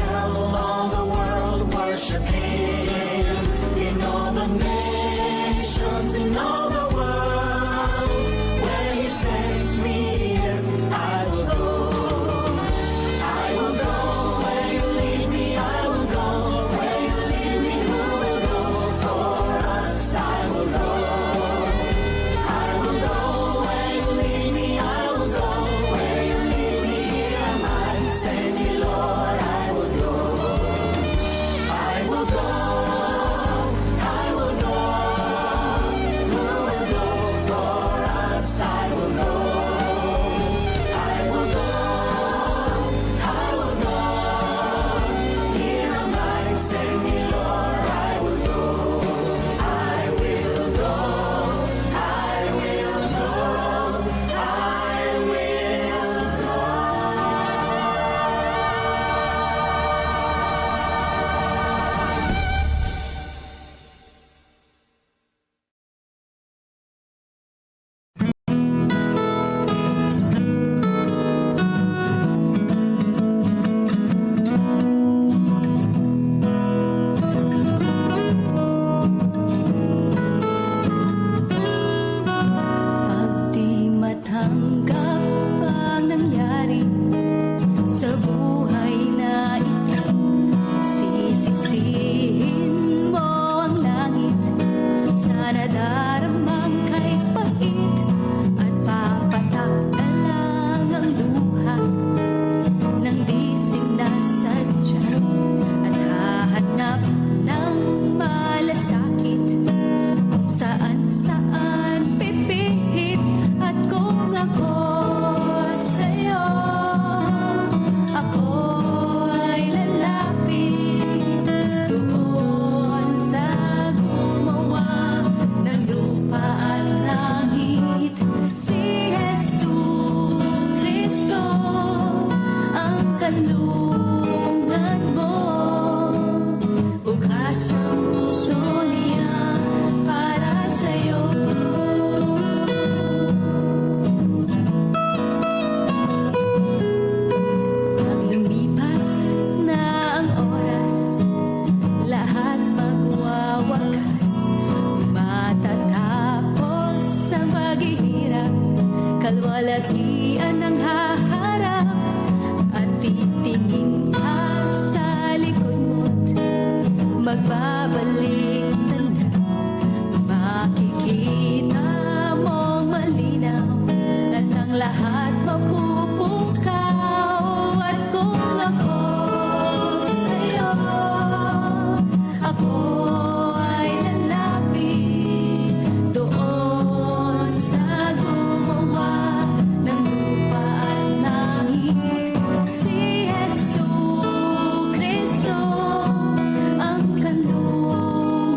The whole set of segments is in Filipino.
tell all the world worship Him. In all the nations, in all the world, where He sends me, yes, I will go. I will go where You lead me. I will go where You lead me. Who will go for us? I will go. I will go where You lead me. I will go where You lead me. Here am I, send me, Lord. I will go. I will go. I will go. Who will go for us? I will go. I will go. I will go. Here am I, send me, Lord. I will go. I will go. I will go. I will go. Pag di matanggap ang nangyari sa buhay na ito, sisisihin mo ang langit. Sana daramang kay pait at papatak na lang ang luha nang di sinasadya at hahanap ng malasakit kung saan-saan pipihit. At kung ako sa'yo, ako ay lalapit doon sa gumawa ng lupa at langit. Si Jesucristo ang kanlungan mo, bukas ang puso niya para sa'yo. Pag lumipas na ang oras, lahat magwawakas. Matatapos ang paghihirap, kalwalatian ang haharap. At titingin ka sa likod mo't magbabalik na lang. Makikita mong malinaw at ang lahat mapupukaw. At kung ako sa'yo, ako ay lalapit doon sa gumawa ng lupa at langit. Si Jesucristo ang kanlungan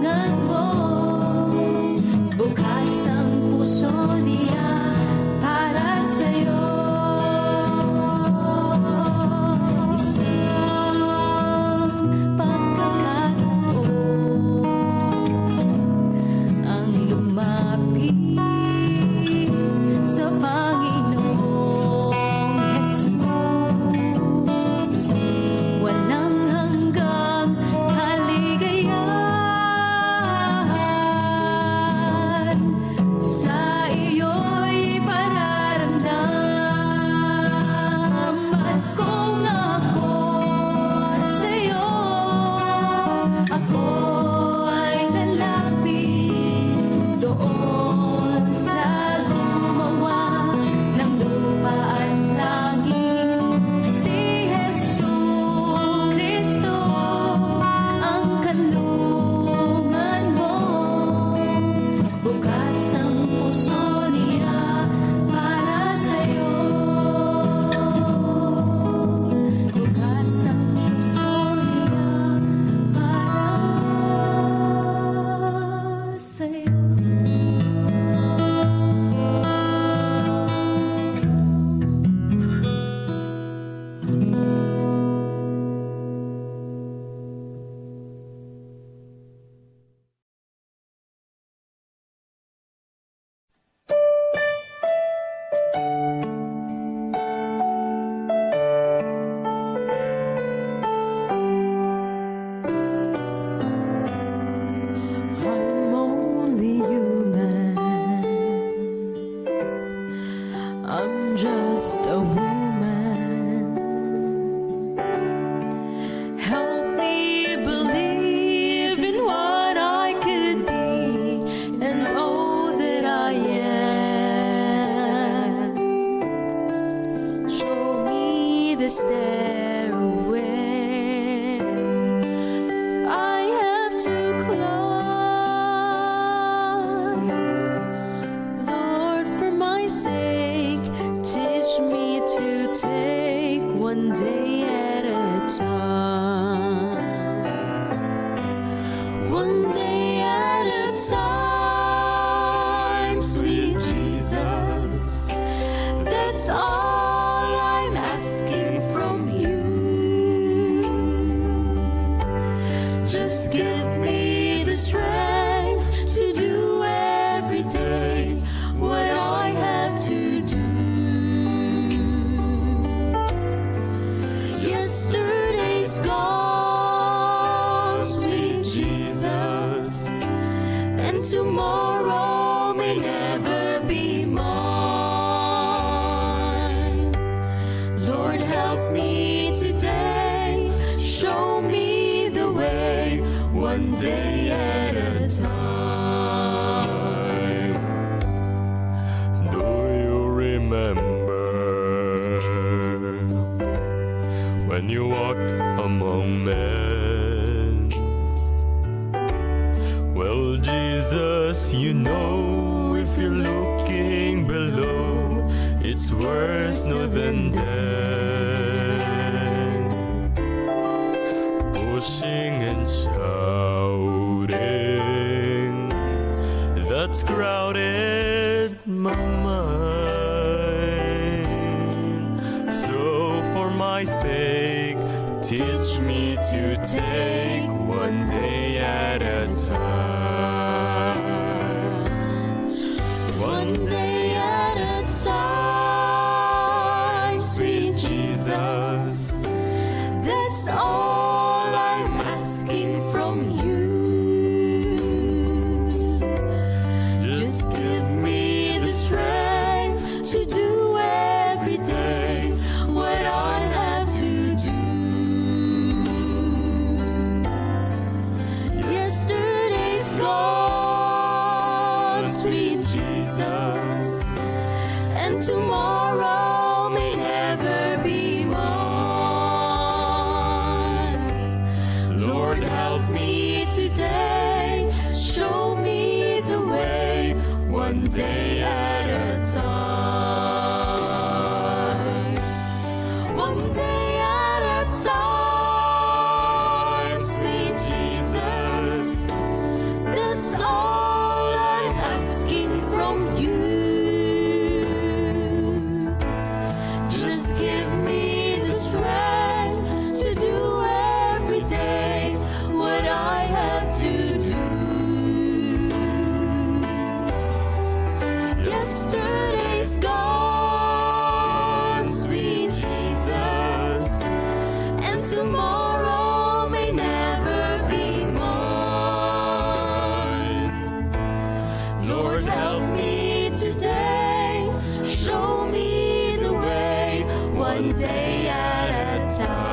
and tomorrow may never be mine. Lord, help me today, show me the way, one day at a time. Do you remember when you walked among men? Well, Jesus, you know, if you're looking below, it's worse no than death. Pushing and shouting, that's crowded my mind. So for my sake, teach me to take one day at a time. One day at a time, sweet Jesus. That's all I'm asking from you. Just give me the strength to do every day what I have to do. Yesterday's gone, sweet Jesus, and tomorrow may never be mine. Lord, help me today, show me the way, one day at a time. One day at a time, sweet Jesus. That's all I'm asking from you. Just give me the strength to do every day what I have to do. Yesterday's gone, sweet Jesus, and tomorrow may never be mine. Lord, help me today, show me the way, one day at a time.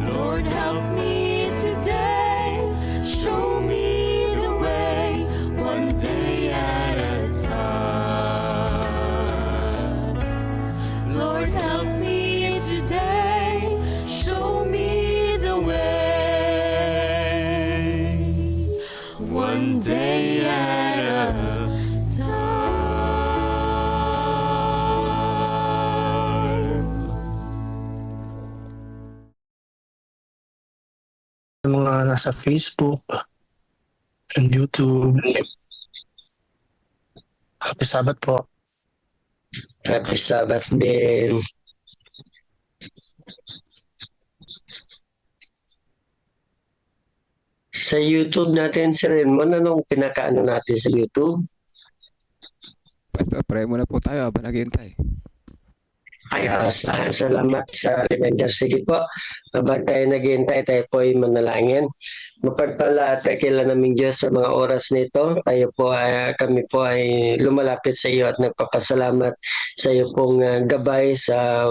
Lord, help me today, show me the way, one day at a time. Lord, help me today, show me the way, one day at a time. Mga nasa Facebook and YouTube. Happy Sabbath po. Happy Sabbath din. Sa YouTube natin, Sir Raymond, anong pinakaano natin sa YouTube? Basta pray muna po tayo habang naghihintay. Ay, salamat sa reminder. Sige po, habang tayo naghihintay, tayo po ay manalangin. Mapagpala at kakila naming Diyos sa mga oras nito. Kami po ay lumalapit sa iyo at nagpapasalamat sa iyo pong gabay sa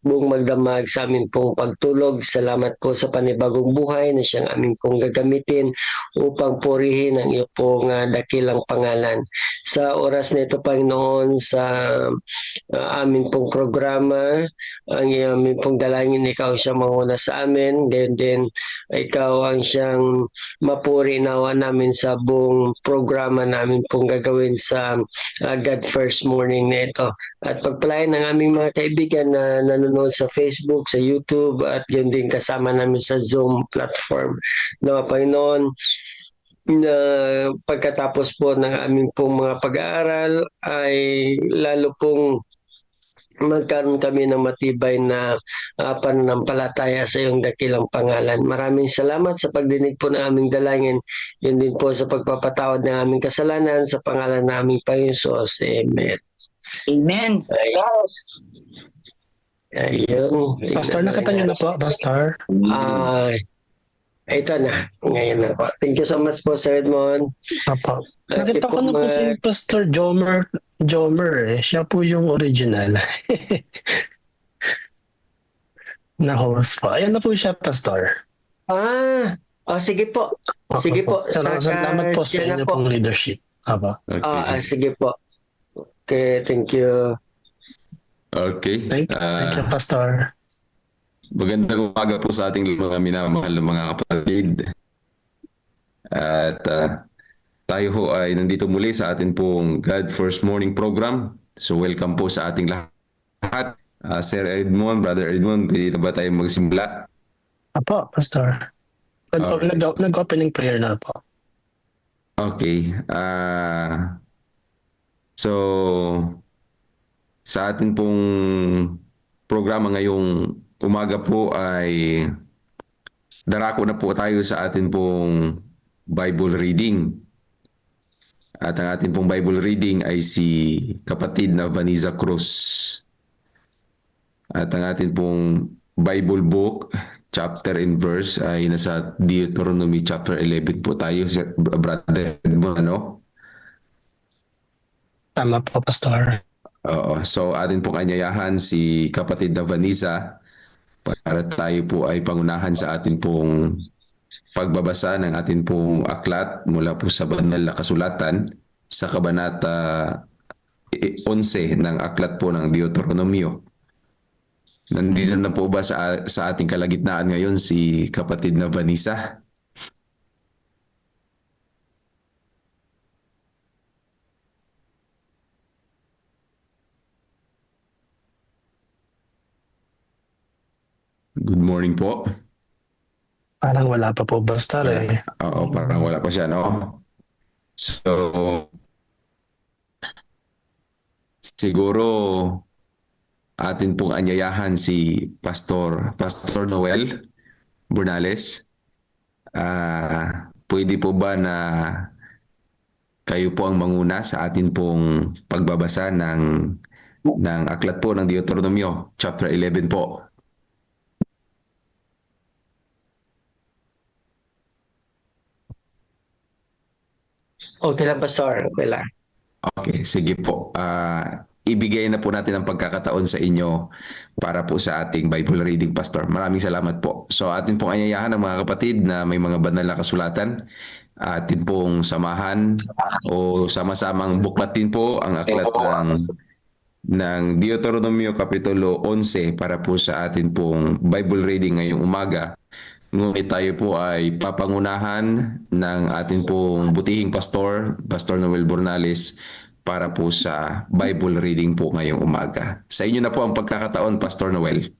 buong magdamag sa amin pong pagtulog. Salamat po sa panibagong buhay na siyang amin pong gagamitin upang purihin ang iyo pong dakilang pangalan. Sa oras nito, Panginoon, sa amin pong programa, ang amin pong dalangin, ikaw siya manguna sa amin. Gayon din, ikaw ang siyang mapuri nawa namin sa buong programa namin pong gagawin sa God First Morning na ito. At pagpalain ng aming mga kaibigan na nanonood sa Facebook, sa YouTube, at yun din kasama namin sa Zoom platform. Panginoon, na pagkatapos po ng aming pong mga pag-aaral ay lalo pong magkaroon kami ng matibay na pananampalataya sa iyong dakilang pangalan. Maraming salamat sa pagdinig po ng aming dalangin. Yun din po sa pagpapatawad ng aming kasalanan sa pangalan ng aming Panginoon. Amen. Amen. Ayun. Pastor, nakita niyo na po, Pastor? Ay, Ito na, ngayon na po. Thank you so much po, Sir Edmond. Apo. At Nakita ko na po si Pastor Jomer eh. Siya po yung original. Na host po. Ayan na po siya, Pastor. Sige po. Sige po. Salamat po sa siya na inyo po. pong leadership. Apo. Okay. Sige po. Okay, thank you. Okay. Thank you, Pastor. Magandang umaga po sa ating mga minamahal na mga kapatid. At tayo ho ay nandito muli sa ating pong God First Morning program. So welcome po sa ating lahat. Sir Edmond, Brother Edmond, pwede na ba tayo magsimula? Apo, Pastor. Nag-opening prayer na po. Okay. So, sa ating pong programa ngayong umaga po ay darako na po tayo sa ating pong Bible reading. At ang ating pong Bible reading ay si kapatid na Vanessa Cruz. At ang ating pong Bible book, chapter and verse ay nasa Deuteronomy chapter 11 po tayo, Brother Edmond, ano? Tama po, Pastor. Oo. So atin pong anyayahan si kapatid na Vanessa para tayo po ay pangunahan sa atin pong pagbabasa ng atin pong aklat mula po sa banal na kasulatan sa kabanata 11 ng aklat po ng Deuteronomio. Nandito na po ba sa ating kalagitnaan ngayon si kapatid na Vanessa? Good morning po. Parang wala pa po, Pastor eh. Oo, parang wala pa siya, no? So, siguro atin pong anyayahan si Pastor Noel Bernales. Pwede po ba na kayo po ang manguna sa atin pong pagbabasa ng aklat po ng Deuteronomio, chapter 11 po. Okay lang, Pastor. Okay lang. Okay, sige po. Ibigay na po natin ang pagkakataon sa inyo para po sa ating Bible reading, Pastor. Maraming salamat po. So atin pong anyayahan ng mga kapatid na may mga banal na kasulatan. Atin pong samahan o sama-samang buklatin po ang aklat ng Deuteronomio Kapitulo 11 para po sa atin pong Bible reading ngayong umaga. Ngunit tayo po ay papangunahan ng ating pong butihing pastor, Pastor Noel Bernales, para po sa Bible reading po ngayong umaga. Sa inyo na po ang pagkakataon, Pastor Noel.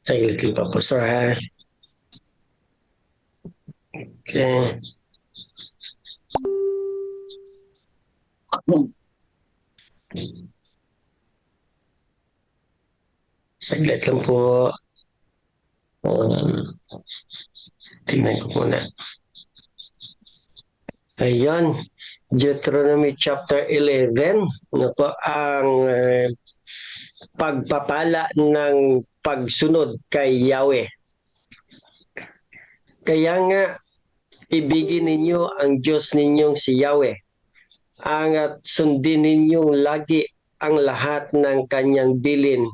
Sige po, Pastor. Okay. Saglit lang po. Tingnan ko muna. Ayun. Deuteronomy chapter 11. Ano po ang pagpapala ng pagsunod kay Yahweh. Kaya nga, ibigin ninyo ang Diyos ninyong si Yahweh. At sundin ninyong lagi ang lahat ng kanyang bilin,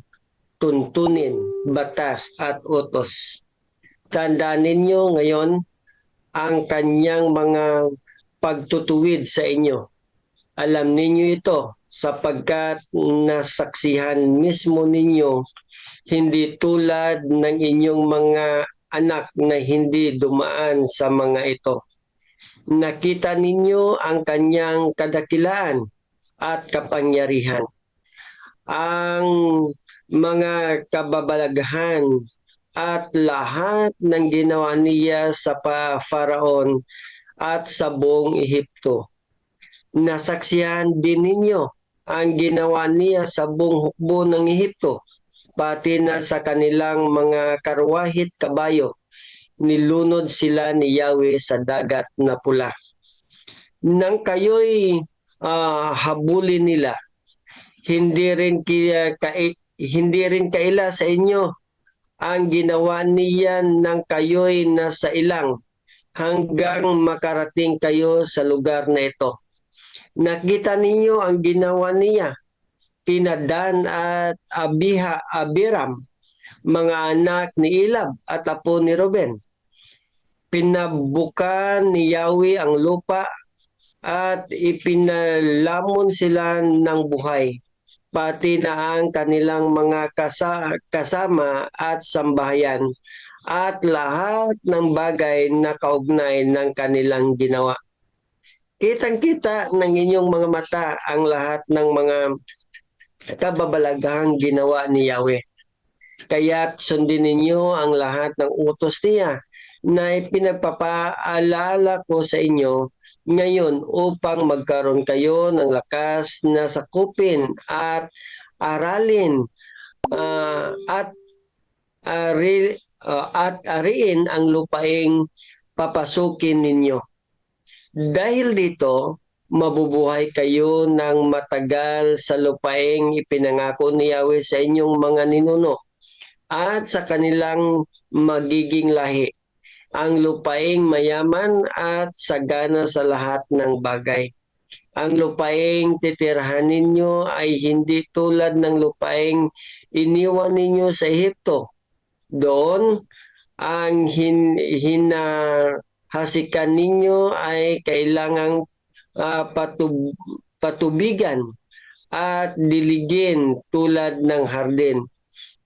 tuntunin, batas at utos. Tandaan ninyo ngayon ang kanyang mga pagtutuwid sa inyo. Alam ninyo ito sapagkat nasaksihan mismo ninyo, hindi tulad ng inyong mga anak na hindi dumaan sa mga ito. Nakita ninyo ang kanyang kadakilaan at kapangyarihan. Ang mga kababalaghan at lahat ng ginawa niya sa Faraon at sa buong Ehipto. Nasaksihan din ninyo ang ginawa niya sa buong hukbo ng Ehipto, pati na sa kanilang mga karwahit kabayo. Nilunod sila ni Yahweh sa dagat na pula. Nang kayo'y habulin nila, hindi rin kaila sa inyo ang ginawa niya nang kayo'y nasa ilang hanggang makarating kayo sa lugar na ito. Nakita ninyo ang ginawa niya, kina Dan at Abiram, mga anak ni Ilab at apo ni Ruben. Pinabukan ni Yahweh ang lupa at ipinalamon sila ng buhay, pati na ang kanilang mga kasama at sambahayan at lahat ng bagay na kaugnay ng kanilang ginawa. Kitang-kita ng inyong mga mata ang lahat ng mga kababalagahang ginawa ni Yahweh. Kaya't sundin ninyo ang lahat ng utos niya na ipinagpapaalala ko sa inyo ngayon upang magkaroon kayo ng lakas na sakupin at aralin at ariin ang lupaing papasukin ninyo. Dahil dito, mabubuhay kayo ng matagal sa lupaing ipinangako ni Yahweh sa inyong mga ninuno at sa kanilang magiging lahi, ang lupaing mayaman at sagana sa lahat ng bagay. Ang lupaing titirahan ninyo ay hindi tulad ng lupaing iniwan ninyo sa Ehipto. Doon, ang hinahasikan ninyo ay kailangang patubigan at diligin tulad ng hardin.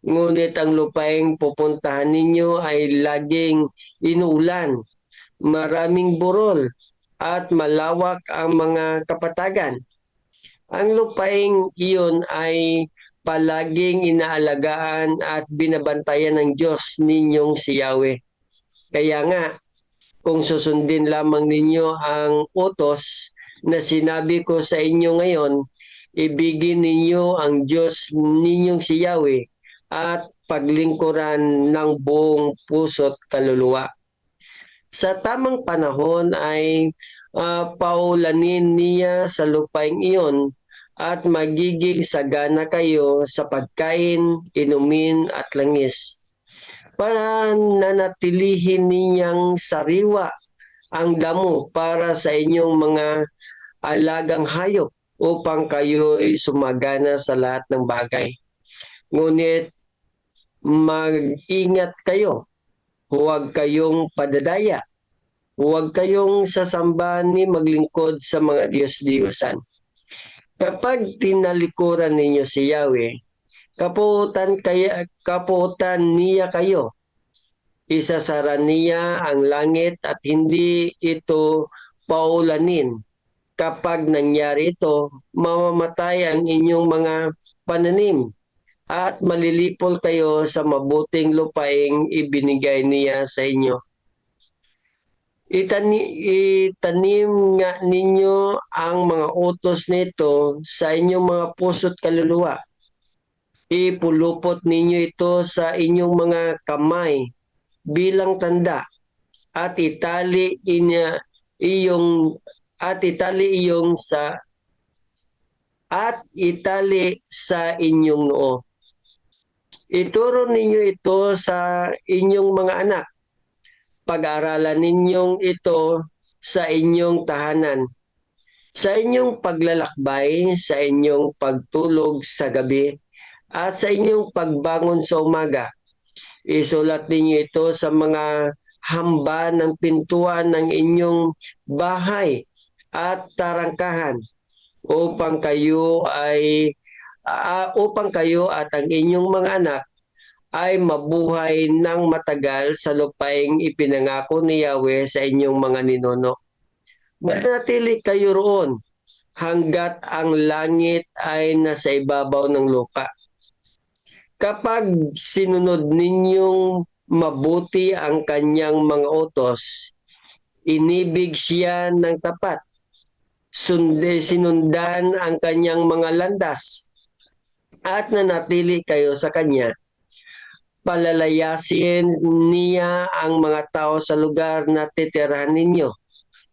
Ngunit ang lupaing pupuntahan ninyo ay laging inuulan, maraming burol, at malawak ang mga kapatagan. Ang lupaing iyon ay palaging inaalagaan at binabantayan ng Diyos ninyong si Yahweh. Kaya nga, kung susundin lamang ninyo ang utos na sinabi ko sa inyo ngayon, ibigin ninyo ang Diyos ninyong si Yahweh at paglingkuran ng buong puso't kaluluwa. Sa tamang panahon ay paulanin niya sa lupaing iyon at magiging sagana kayo sa pagkain, inumin at langis. Pananatilihin ninyang sariwa ang damo para sa inyong mga alagang hayop upang kayo ay sumagana sa lahat ng bagay. Ngunit mag-ingat kayo, huwag kayong padadaya, huwag kayong sasamba ni maglingkod sa mga Diyos-Diyosan. Kapag tinalikuran ninyo si Yahweh, kapuotan niya kayo. Isasara niya ang langit at hindi ito paulanin. Kapag nangyari ito, mamamatay ang inyong mga pananim at malilipol kayo sa mabuting lupaing ibinigay niya sa inyo. Itanim nga ninyo ang mga utos nito sa inyong mga puso't kaluluwa. Ipulupot ninyo ito sa inyong mga kamay bilang tanda at itali sa inyong noo. Ituro ninyo ito sa inyong mga anak. Pag-aaralan ninyong ito sa inyong tahanan, sa inyong paglalakbay, sa inyong pagtulog sa gabi, at sa inyong pagbangon sa umaga. Isulat ninyo ito sa mga hamba ng pintuan ng inyong bahay at tarangkahan upang kayo at ang inyong mga anak ay mabuhay ng matagal sa lupaing ipinangako ni Yahweh sa inyong mga ninuno. Manatili kayo roon hanggat ang langit ay nasa ibabaw ng lupa. Kapag sinunod ninyong mabuti ang kanyang mga utos, inibig siya ng tapat, sinundan ang kanyang mga landas, at nanatili kayo sa kanya. Palalayasin niya ang mga tao sa lugar na titirahan ninyo.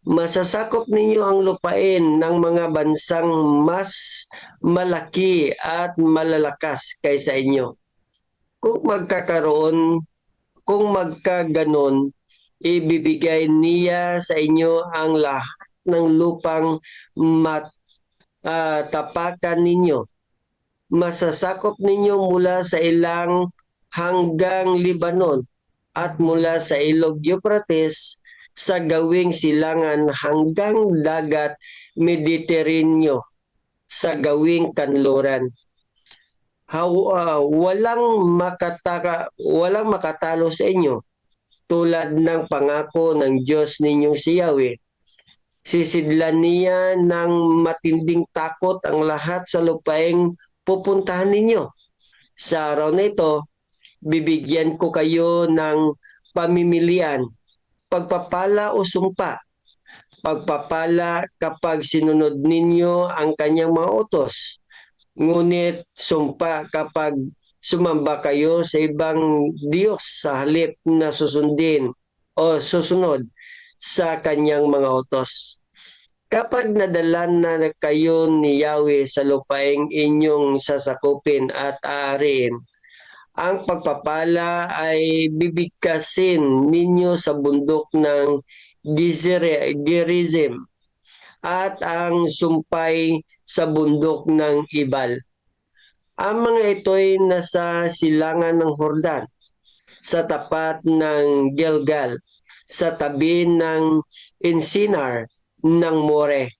Masasakop ninyo ang lupain ng mga bansang mas malaki at malalakas kaysa inyo. Kung magkaganon, ibibigay niya sa inyo ang lahat ng lupang tapakan ninyo. Masasakop ninyo mula sa ilang hanggang Libanon at mula sa ilog Euphrates sa gawing silangan hanggang dagat Mediteraneo sa gawing kanluran. Walang makatalo sa inyo tulad ng pangako ng Diyos ninyong si Yahweh. Sisidlan niya ng matinding takot ang lahat sa lupaing pupuntahan ninyo. Sa araw na ito, bibigyan ko kayo ng pamimilian, pagpapala o sumpa. Pagpapala kapag sinunod ninyo ang kanyang mga utos. Ngunit sumpa kapag sumamba kayo sa ibang Diyos sa halip na susundin o susunod sa kanyang mga utos. Kapag nadalan na kayo ni Yahweh sa lupaing inyong sasakupin at aariin, ang pagpapala ay bibigkasin ninyo sa bundok ng Gerizim at ang sumpay sa bundok ng Ibal. Ang mga ito'y nasa silangan ng Hordan, sa tapat ng Gilgal, sa tabi ng Insinar ng More,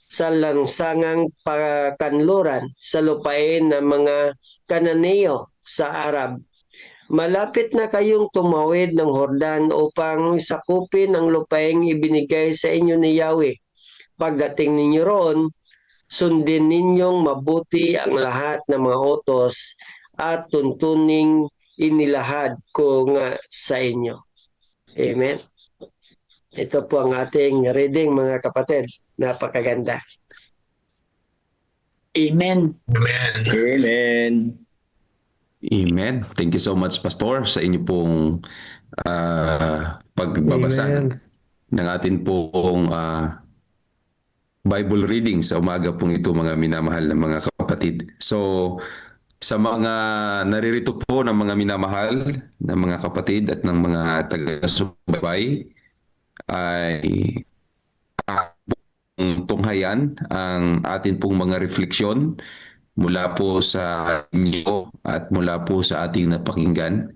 sa lansangang kanluran sa lupain ng mga Kananeo sa Arab. Malapit na kayong tumawid ng Hordan upang sakupin ang lupaing ibinigay sa inyo ni Yahweh. Pagdating ninyo roon, sundin ninyong mabuti ang lahat ng mga utos at tuntuning inilahad ko nga sa inyo. Amen. Ito po ang ating reading, mga kapatid. Napakaganda. Amen. Amen. Amen. Thank you so much, Pastor, sa inyo pong pagbabasa Amen. ng atin pong Bible reading sa umaga pong ito, mga minamahal na mga kapatid. So, sa mga naririto po ng mga minamahal na mga kapatid at ng mga taga-subaybay, ay tunghayan ang atin pong mga refleksyon mula po sa inyo at mula po sa ating napakinggan.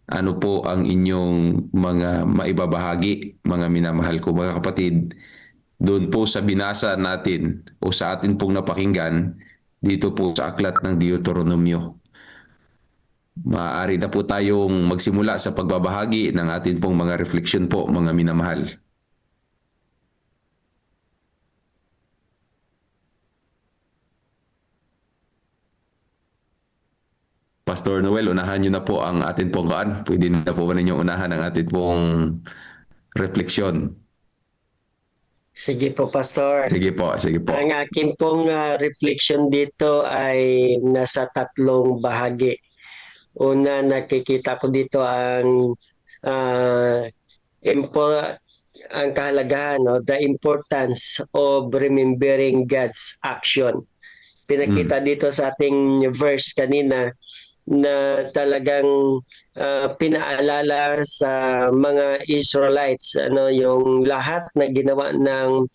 Ano po ang inyong mga maibabahagi, mga minamahal ko mga kapatid, doon po sa binasa natin o sa atin pong napakinggan dito po sa aklat ng Deuteronomio. Maaari na po tayong magsimula sa pagbabahagi ng atin pong mga refleksyon po, mga minamahal. Pastor Noel, unahan niyo na po ang atin pong kaan. Pwede na po ba ninyo unahan ang atin pong refleksyon? Sige po, Pastor. Sige po, sige po. Ang akin pong reflection dito ay nasa tatlong bahagi. Una, nakikita ko dito ang ang kahalagahan, no? The importance of remembering God's action. Pinakita dito sa ating verse kanina na talagang pinaalala sa mga Israelites yung lahat na ginawa ng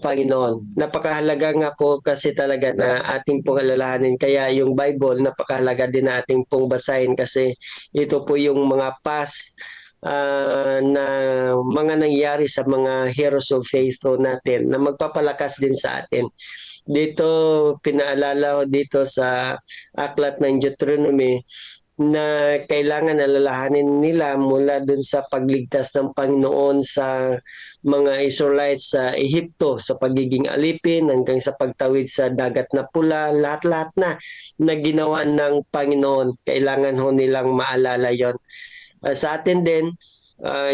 Panginoon. Napakahalaga nga po kasi talaga na ating pong alalahanin. Kaya yung Bible, napakahalaga din na ating pong basahin kasi ito po yung mga past na mga nangyari sa mga heroes of faith natin na magpapalakas din sa atin. Dito pinaalala ko dito sa aklat ng Deuteronomy na kailangan alalahanin nila mula dun sa pagligtas ng Panginoon sa mga Israelites sa Ehipto, sa pagiging alipin hanggang sa pagtawid sa dagat na pula, lahat-lahat na ginawa ng Panginoon. Kailangan ho nilang maalala yon. Sa atin din,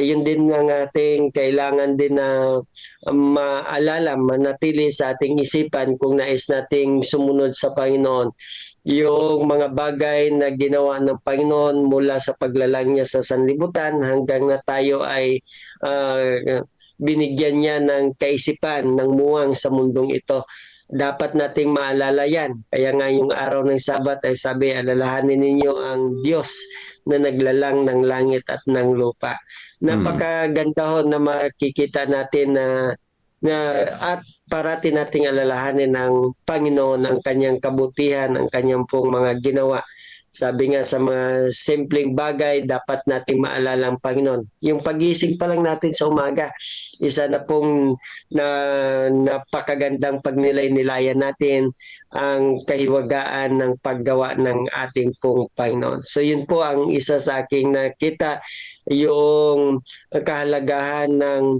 yun din ang ating kailangan din na maalala, manatili sa ating isipan kung nais nating sumunod sa Panginoon. Yung mga bagay na ginawa ng Panginoon mula sa paglalang niya sa sanlibutan hanggang na tayo ay binigyan niya ng kaisipan, ng muwang sa mundong ito. Dapat nating maalala yan. Kaya nga yung araw ng Sabat ay sabi, alalahanin ninyo ang Diyos na naglalang ng langit at ng lupa. Napakaganda ho na makikita natin na at parati nating alalahanin ng Panginoon ang kanyang kabutihan, ang kanyang pong mga ginawa. Sabi nga sa mga simpleng bagay, dapat nating maalala ang Panginoon. Yung pagising pa lang natin sa umaga, isa na pong napakagandang pagnilay-nilayan natin ang kahiwagaan ng paggawa ng ating pong Panginoon. So yun po ang isa sa aking nakita, yung kahalagahan ng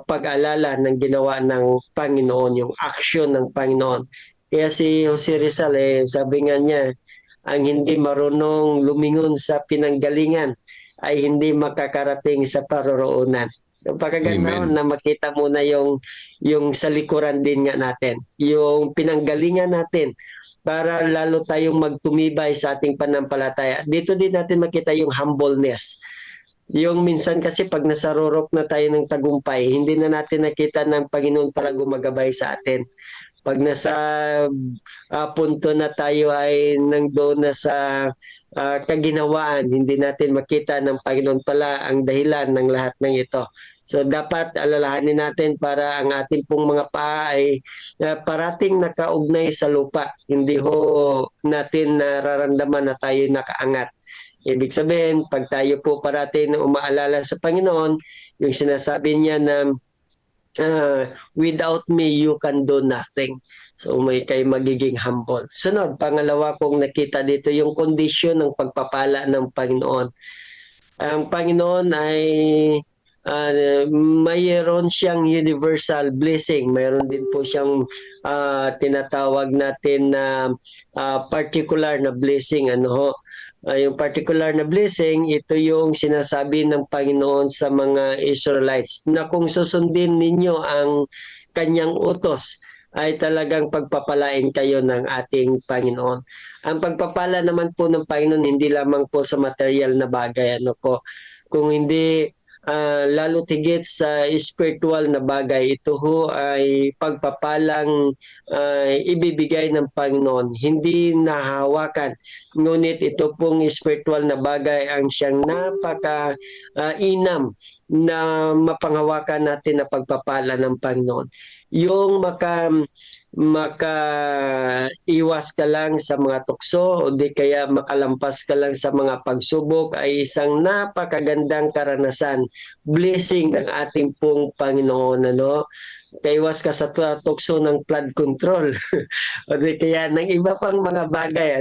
pag-alala ng ginawa ng Panginoon, yung action ng Panginoon. Kaya si Jose Rizal, sabi nga niya, ang hindi marunong lumingon sa pinanggalingan ay hindi makakarating sa paroroonan. Napakaganda Amen. na makita mo na yung sa likuran din nga natin, yung pinanggalingan natin para lalo tayong magtumibay sa ating panampalataya. Dito din natin makita yung humbleness. Yung minsan kasi pag nasarurok na tayo ng tagumpay, hindi na natin nakita ng Panginoon para gumagabay sa atin. Pag nasa punto na tayo ay nangdoon na sa kaginawaan, hindi natin makita ng Panginoon pala ang dahilan ng lahat ng ito. So dapat alalahanin natin para ang ating pong mga paa ay parating nakaugnay sa lupa. Hindi ho natin nararamdaman na tayo nakaangat. Ibig sabihin, pag tayo po parating umaalala sa Panginoon, yung sinasabi niya na without me, you can do nothing. So may kay magiging humble. Sunod, pangalawa kong nakita dito yung kondisyon ng pagpapala ng Panginoon. Ang Panginoon ay mayroon siyang universal blessing. Mayroon din po siyang tinatawag natin na particular na blessing. Yung particular na blessing, ito yung sinasabi ng Panginoon sa mga Israelites na kung susundin ninyo ang kanyang utos, ay talagang pagpapalain kayo ng ating Panginoon. Ang pagpapala naman po ng Panginoon hindi lamang po sa material na bagay, kung hindi lalo tigit sa spiritual na bagay. Ito ho ay pagpapalang ibibigay ng Panginoon, hindi nahawakan. Ngunit ito pong spiritual na bagay ang siyang napaka-inam na mapanghawakan natin na pagpapala ng Panginoon. Yung makaiwas ka lang sa mga tukso o di kaya makalampas ka lang sa mga pagsubok ay isang napakagandang karanasan, blessing ng ating pong Panginoon. Kaiwas ka sa tukso ng flood control o di kaya ng iba pang mga bagay,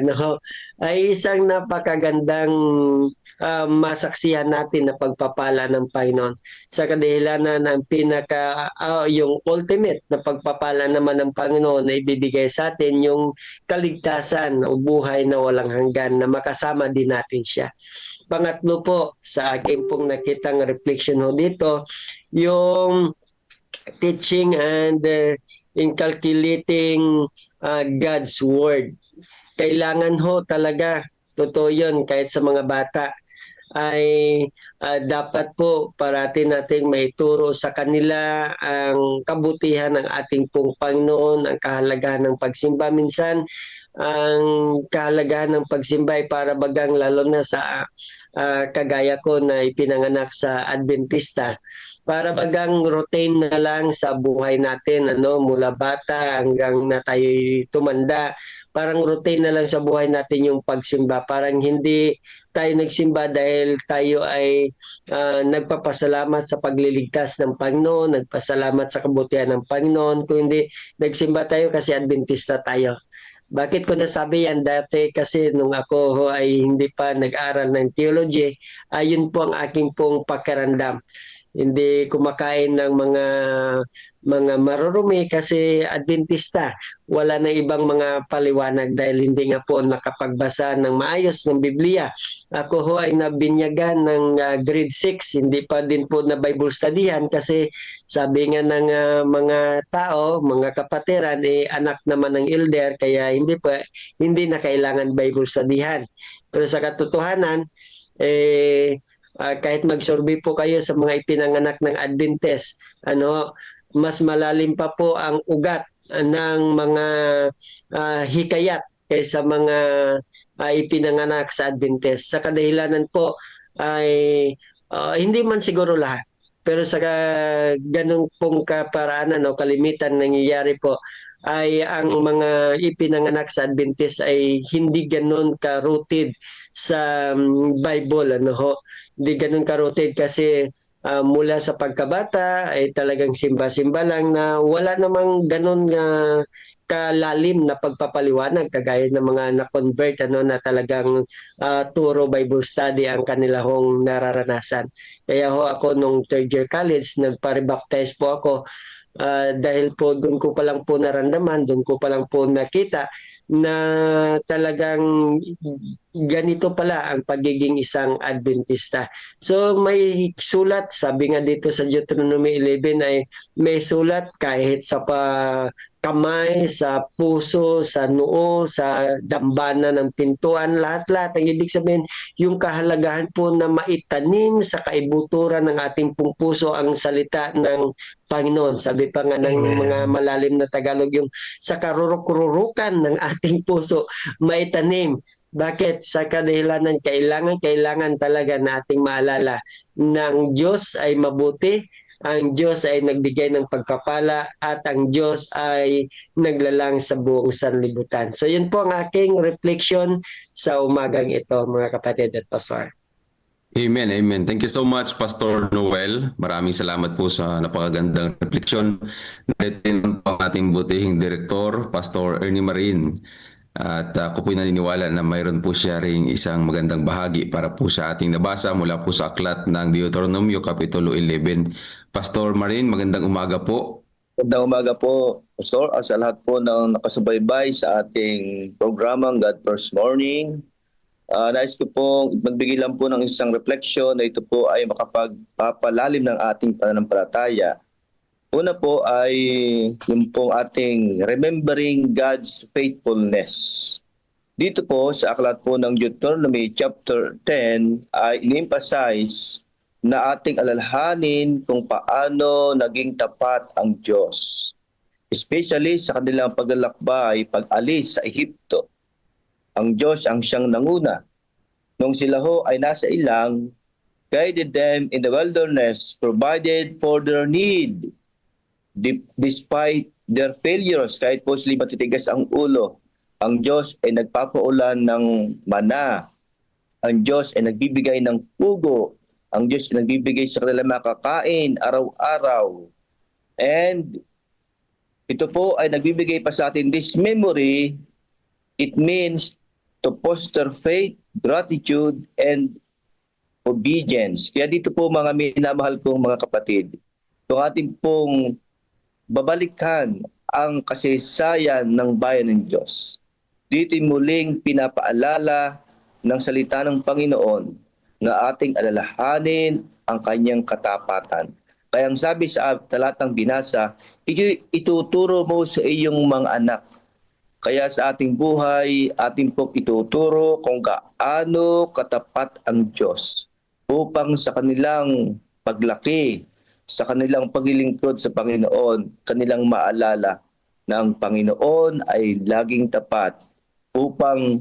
ay isang napakagandang masaksihan natin na pagpapala ng Panginoon. Sa kadahilanan ng yung ultimate na pagpapala naman ng Panginoon na ibibigay sa atin yung kaligtasan o buhay na walang hanggan na makasama din natin siya. Pangatlo po, sa akin pong nakitang reflection dito, yung teaching and inculcating God's Word. Kailangan ho talaga, totoo yun, kahit sa mga bata, ay dapat po parati nating maituro sa kanila ang kabutihan ng ating pong Panginoon, ang kahalagahan ng pagsimba. Minsan, ang kahalagahan ng pagsimba ay para bagang lalo na sa kagaya ko na ipinanganak sa Adventista. Para bagang routine na lang sa buhay natin, mula bata hanggang na tayo tumanda. Parang routine na lang sa buhay natin yung pagsimba. Parang hindi tayo nagsimba dahil tayo ay nagpapasalamat sa pagliligtas ng Panginoon, nagpasalamat sa kabutihan ng Panginoon, kundi nagsimba tayo kasi Adventista tayo. Bakit ko nasabi yan? Dati kasi nung ako ay hindi pa nag-aral ng theology, ayun po ang aking pong pakiramdam. Hindi kumakain ng mga marurumi kasi Adventista. Wala na ibang mga paliwanag dahil hindi nga po nakapagbasa ng maayos ng Biblia. Ako ho ay nabinyagan ng grade 6, hindi pa din po na Bible studyhan kasi sabi nga ng mga tao, mga kapatiran, anak naman ng elder kaya hindi na kailangan Bible studyhan. Pero sa katotohanan, kahit mag-survey po kayo sa mga ipinanganak ng Adventist, mas malalim pa po ang ugat ng mga hikayat kaysa mga ipinanganak sa Adventist. Sa kadahilanan po ay hindi man siguro lahat, pero sa ganung pong kaparaanan o kalimitan nangyayari po ay ang mga ipinanganak sa Adventist ay hindi ganun ka-rooted sa Bible, ano ho. Hindi ganun ka-rooted kasi mula sa pagkabata ay talagang simba-simba lang na wala namang ganun kalalim na pagpapaliwanag kagaya ng mga na-convert na talagang turo Bible study ang kanila hong nararanasan. Kaya ho ako nung third year college, nagpa-rebaptize po ako dahil po doon ko pa lang po naramdaman, doon ko pa lang po nakita na talagang ganito pala ang pagiging isang Adventista. So may sulat, sabi nga dito sa Deuteronomy 11 ay may sulat kahit sa kamay, sa puso, sa noo, sa dambana ng pintuan, lahat-lahat. Ang ibig sabihin, yung kahalagahan po na maitanim sa kaibuturan ng ating pong puso ang salita ng Panginoon. Sabi pa nga ng mga malalim na Tagalog, yung sa karuruk-rurukan ng ating puso, maitanim. Bakit? Sa kadahilanan, kailangan talaga nating maalala na ang Diyos ay mabuti, ang Diyos ay nagbigay ng pagpapala at ang Diyos ay naglalang sa buong sanlibutan. So yun po ang aking reflection sa umagang ito, mga kapatid at pastor. Amen, amen. Thank you so much, Pastor Noel. Maraming salamat po sa napakagandang refleksyon. Natin po ang ating butihing direktor, Pastor Ernie Marin. At ako po'y naniniwala na mayroon po siya ring isang magandang bahagi para po sa ating nabasa mula po sa aklat ng Deuteronomio Kapitulo 11. Pastor Marin, magandang umaga po. Magandang umaga po, Pastor, at sa lahat po ng nakasubaybay sa ating programang God First Morning. Nais ko pong magbigay lang po ng isang reflection na ito po ay makapagpapalalim ng ating pananampalataya. Una po ay yung pong ating remembering God's faithfulness. Dito po sa aklat po ng Deuteronomy chapter 10 ay in-emphasize na ating alalahanin kung paano naging tapat ang Diyos. Especially sa kanilang paglalakbay, pag-alis sa Ehipto. Ang Diyos ang siyang nanguna. Nung sila ho ay nasa ilang, guided them in the wilderness, provided for their need. Despite their failures, kahit po sila matitigas ang ulo, ang Diyos ay nagpapaulan ng mana. Ang Diyos ay nagbibigay ng pugo. Ang Diyos ay nagbibigay sa kanila makakain araw-araw. And ito po ay nagbibigay pa sa atin this memory. It means to foster faith, gratitude, and obedience. Kaya dito po mga minamahal kong mga kapatid, kung ating pong babalikan ang kasaysayan ng bayan ng Diyos. Dito'y muling pinapaalala ng salita ng Panginoon na ating alalahanin ang kanyang katapatan. Kaya ang sabi sa talatang binasa, ituturo mo sa iyong mga anak. Kaya sa ating buhay, ating pong ituturo kung gaano katapat ang Diyos upang sa kanilang paglaki, sa kanilang paglilingkod sa Panginoon, kanilang maalala na ang Panginoon ay laging tapat upang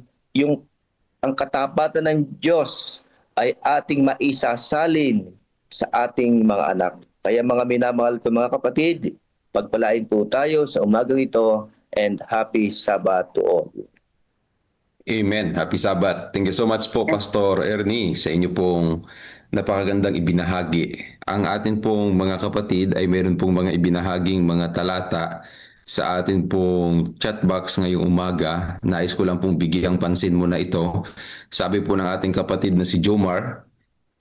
ang katapatan ng Diyos ay ating maisasalin sa ating mga anak. Kaya mga minamahal ko mga kapatid, pagpalain po tayo sa umagang ito and happy Sabbath to all. Amen. Happy Sabbath. Thank you so much po, Pastor Ernie, sa inyo pong napakagandang ibinahagi. Ang atin pong mga kapatid ay mayroon pong mga ibinahaging mga talata sa atin pong chat box ngayong umaga. Nais ko lang pong bigyang pansin muna ito. Sabi po ng ating kapatid na si Jomar,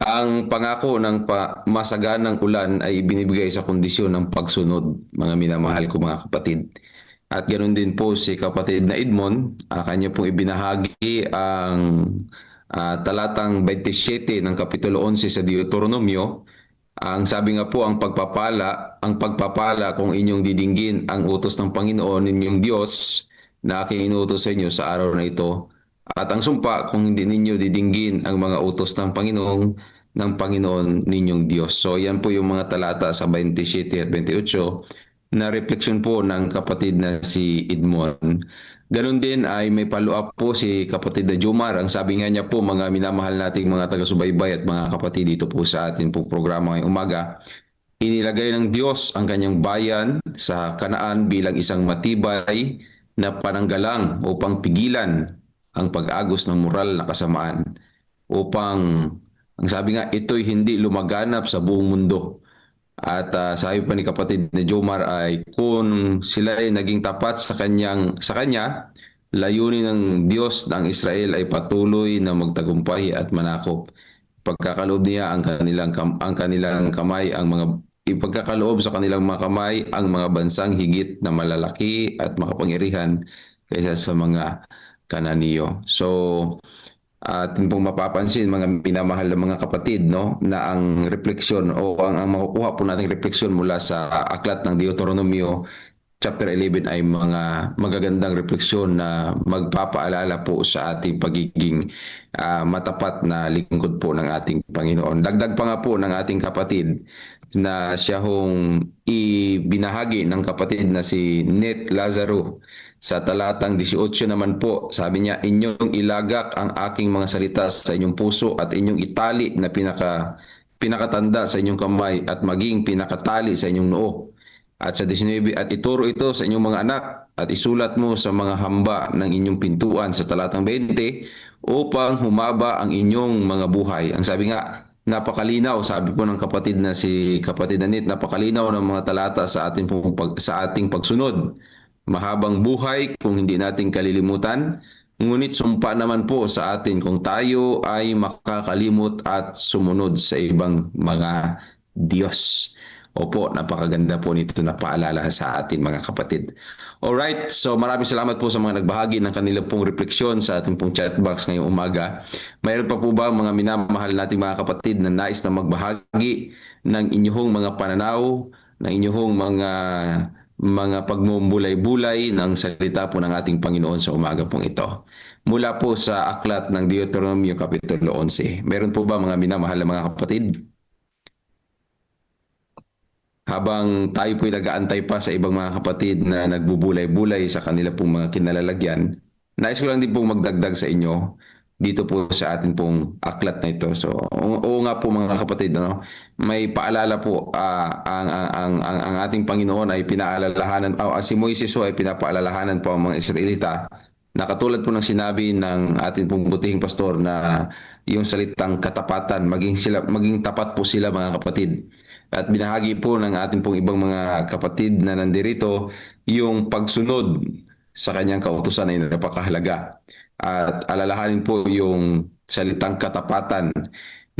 ang pangako ng masaganang ulan ay ibinibigay sa kondisyon ng pagsunod, mga minamahal ko mga kapatid. At ganoon din po si kapatid na Edmond, kanya pong ibinahagi ang talatang 27 ng Kapitulo 11 sa Deuteronomio. Ang sabi nga po, ang pagpapala kung inyong didinggin ang utos ng Panginoon ninyong Diyos na aking inutos sa inyo sa araw na ito. At ang sumpa kung hindi ninyo didinggin ang mga utos ng Panginoon ninyong Diyos. So yan po yung mga talata sa 27 at 28 na refleksyon po ng kapatid na si Edmond. Ganon din ay may follow-up po si kapatid na Jomar. Ang sabi nga niya po, mga minamahal nating mga taga-subaybay at mga kapatid dito po sa atin po programa ngayong umaga, inilagay ng Diyos ang kanyang bayan sa Kanaan bilang isang matibay na pananggalang upang pigilan ang pag-agos ng moral na kasamaan. Upang, ang sabi nga, ito'y hindi lumaganap sa buong mundo. At sabi pa ni kapatid na Jomar ay kung sila ay naging tapat sa kanya, layunin ng Diyos ng Israel ay patuloy na magtagumpay at manakop. Pagkakaloob niya ang kanilang kamay ang mga ipagkakaloob sa kanilang mga kamay ang mga bansang higit na malalaki at makapangyarihan kaysa sa mga Kananiyo. So, atin pong mapapansin mga minamahal na mga kapatid, no, na ang refleksyon o ang makukuha po nating refleksyon mula sa aklat ng Deuteronomio chapter 11 ay mga magagandang refleksyon na magpapaalala po sa ating pagiging matapat na lingkod po ng ating Panginoon. Dagdag pa nga po ng ating kapatid na siya hong ibinahagi ng kapatid na si Net Lazaro sa talatang 18 naman po, sabi niya, inyong ilagak ang aking mga salita sa inyong puso at inyong itali na pinakatanda sa inyong kamay at maging pinakatali sa inyong noo. At sa 19, at ituro ito sa inyong mga anak at isulat mo sa mga hamba ng inyong pintuan sa talatang 20 upang humaba ang inyong mga buhay. Ang sabi nga, napakalinaw, sabi po ng kapatid na si kapatid Anit, napakalinaw ng mga talata sa ating pagsunod. Mahabang buhay kung hindi natin kalilimutan, ngunit sumpa naman po sa atin kung tayo ay makakalimot at sumunod sa ibang mga Diyos. Opo, napakaganda po nito na paalala sa atin mga kapatid. Alright, so maraming salamat po sa mga nagbahagi ng kanilang pong refleksyon sa ating pong chat box ngayong umaga. Mayroon pa po ba mga minamahal nating mga kapatid na nais na magbahagi ng inyong mga pananaw, ng inyong mga pagmumulay-bulay ng salita po ng ating Panginoon sa umaga pong ito. Mula po sa aklat ng Deuteronomio Kapitulo 11. Meron po ba mga minamahal na mga kapatid? Habang tayo po'y nag-aantay pa sa ibang mga kapatid na nagbubulay-bulay sa kanila pong mga kinalalagyan, nais ko lang din pong magdagdag sa inyo dito po sa atin pong aklat na ito. So, oo nga po mga kapatid, no? May paalala po ang ating Panginoon ay pinaalalahanan, si Moises ay pinapaalalahanan po ang mga Israelita na katulad po ng sinabi ng ating pong butihing pastor na yung salitang katapatan, maging tapat po sila mga kapatid. At binahagi po ng ating pong ibang mga kapatid na nandirito yung pagsunod sa kanyang kautusan ay napakahalaga. At alalahanin po yung salitang katapatan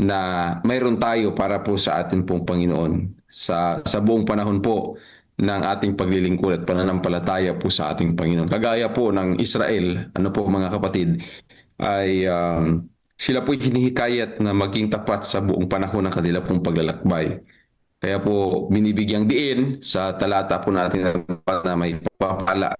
na mayroon tayo para po sa ating pong Panginoon sa buong panahon po ng ating paglilingkod at pananampalataya po sa ating Panginoon. Kagaya po ng Israel, ano po mga kapatid, ay sila po hinihikayat na maging tapat sa buong panahon ng kanila pong paglalakbay. Kaya po binibigyang diin sa talata po natin na may pagpapala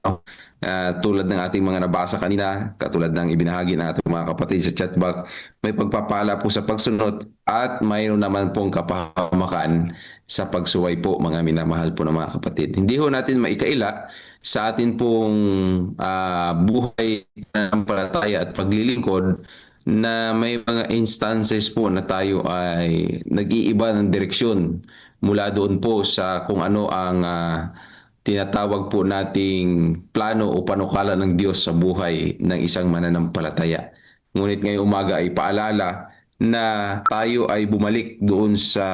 tulad ng ating mga nabasa kanina, katulad ng ibinahagi ng ating mga kapatid sa chatbox, may pagpapala po sa pagsunod at mayroon naman pong kapahamakan sa pagsuway po mga minamahal po ng mga kapatid. Hindi ho natin maikaila sa atin pong buhay ng palataya at paglilingkod na may mga instances po na tayo ay nag-iiba ng direksyon mula doon po sa kung ano ang tinatawag po nating plano o panukala ng Diyos sa buhay ng isang mananampalataya. Ngunit ngayong umaga ay paalala na tayo ay bumalik doon sa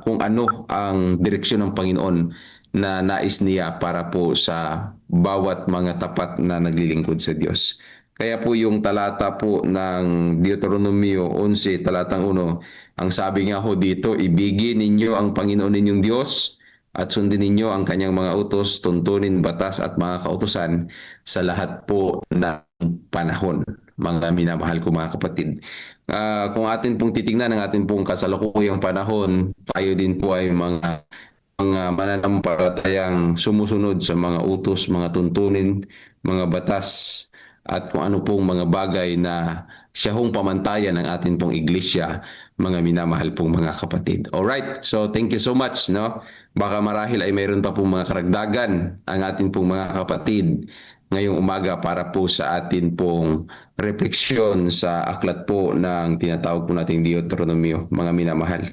kung ano ang direksyon ng Panginoon na nais niya para po sa bawat mga tapat na naglilingkod sa Diyos. Kaya po yung talata po ng Deuteronomio 11, talatang 1, ang sabi nga ho dito, ibigin ninyo ang Panginoon ninyong Diyos at sundin ninyo ang kanyang mga utos, tuntunin, batas at mga kautusan sa lahat po ng panahon. Mga minamahal ko mga kapatid. Kung atin pong titingnan ang atin pong kasalukuyang panahon, tayo din po ay mga mananampalatayang sumusunod sa mga utos, mga tuntunin, mga batas, at kung ano pong mga bagay na siya hong pamantayan ng atin pong iglesia mga minamahal pong mga kapatid. Alright, so thank you so much. No? Baka marahil ay mayroon pa pong mga karagdagan ang atin pong mga kapatid ngayong umaga para po sa atin pong refleksyon sa aklat po ng tinatawag po nating Deuteronomio, mga minamahal.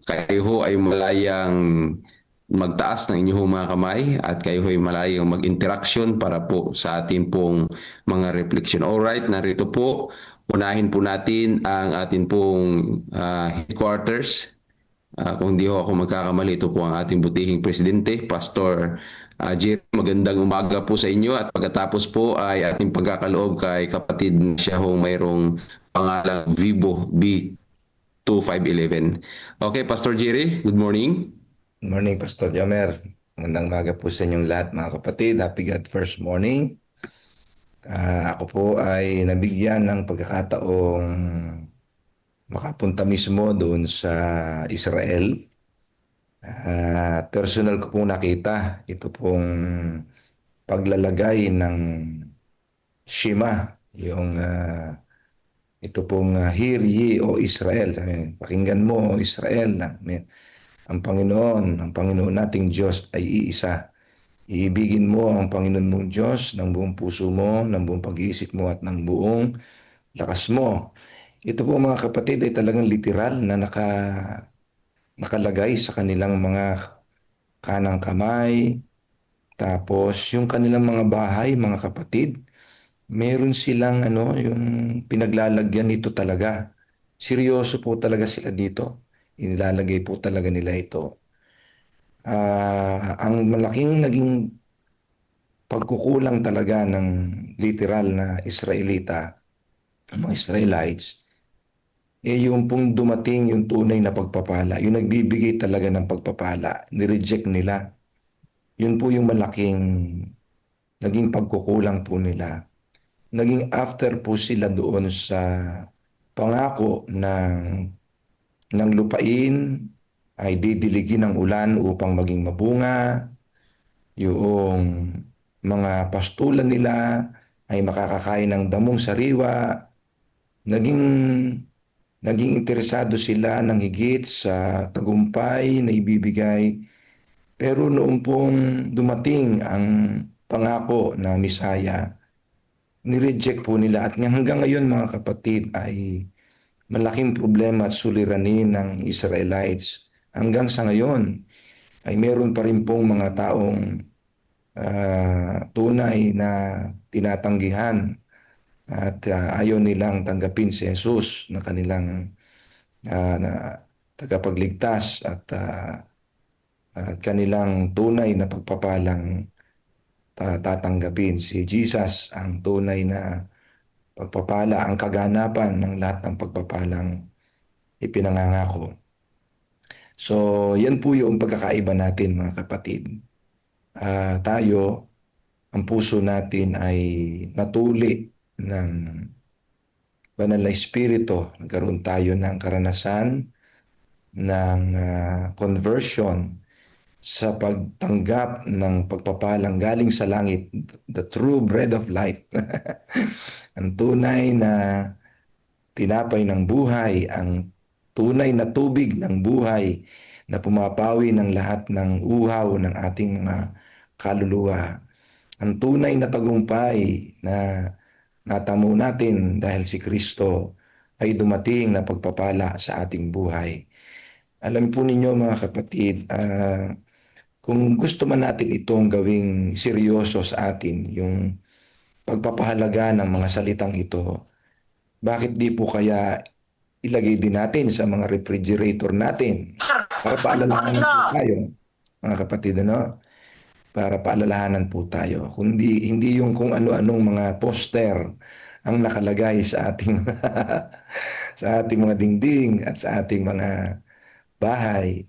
Kayo ho ay malayang magtaas ng inyong mga kamay at kayo ay malayang mag-interaction para po sa atin pong mga refleksyon. Alright, narito po. Unahin po natin ang atin pong headquarters. Kung hindi ho ako magkakamali, ito po ang ating butihing presidente, Pastor Jerry. Magandang umaga po sa inyo at pagkatapos po ay ating pagkakaloob kay kapatid na siya ho mayroong pangalang Vibo B2511. Okay, Pastor Jerry, good morning. Good morning, Pastor Jomer. Magandang umaga po sa inyong lahat, mga kapatid. Happy God First Morning. Ako po ay nabigyan ng pagkakataong makapunta mismo doon sa Israel. Personal ko pong nakita ito pong paglalagay ng Shema, yung ito pong Hear ye, O Israel. Sabi, pakinggan mo, O Israel. Ang Panginoon nating Diyos ay iisa. Iibigin mo ang Panginoon mong Diyos ng buong puso mo, ng buong pag-iisip mo at ng buong lakas mo. Ito po mga kapatid ay talagang literal na nakalagay sa kanilang mga kanang kamay. Tapos yung kanilang mga bahay, mga kapatid, meron silang yung pinaglalagyan nito talaga. Seryoso po talaga sila dito. Inilalagay po talaga nila ito. Ang malaking naging pagkukulang talaga ng literal na Israelita, mga Israelites, yung pong dumating yung tunay na pagpapala, yung nagbibigay talaga ng pagpapala, nireject nila. Yun po yung malaking naging pagkukulang po nila. Naging after po sila doon sa pangako ng lupain ay didiligin ng ulan upang maging mabunga. Yung mga pastulan nila ay makakakain ng damong sariwa. Naging interesado sila ng higit sa tagumpay na ibibigay. Pero noong pong dumating ang pangako na Misaya, nireject po nila. At hanggang ngayon mga kapatid ay malaking problema at suliranin ng Israelites. Hanggang sa ngayon ay meron pa rin pong mga taong tunay na tinatanggihan at ayaw nilang tanggapin si Jesus na kanilang na tagapagligtas at kanilang tunay na pagpapalang tatanggapin. Si Jesus ang tunay na pagpapala, ang kaganapan ng lahat ng pagpapalang ipinangangako. So, yan po yung pagkakaiba natin mga kapatid. Tayo, ang puso natin ay natuli ng banal na espiritu. Nagkaroon tayo ng karanasan ng conversion sa pagtanggap ng pagpapalang galing sa langit, the true bread of life. Ang tunay na tinapay ng buhay, ang tunay na tubig ng buhay na pumapawi ng lahat ng uhaw ng ating mga kaluluwa. Ang tunay na tagumpay na natamo natin dahil si Kristo ay dumating na pagpapala sa ating buhay. Alam po ninyo mga kapatid, kung gusto man natin itong gawing seryoso sa atin, yung pagpapahalaga ng mga salitang ito, bakit di po kaya ilagay din natin sa mga refrigerator natin para paalalahanan po tayo, mga kapatid, para paalalahanan po tayo. Hindi yung kung ano-anong mga poster ang nakalagay sa ating sa ating mga dingding at sa ating mga bahay.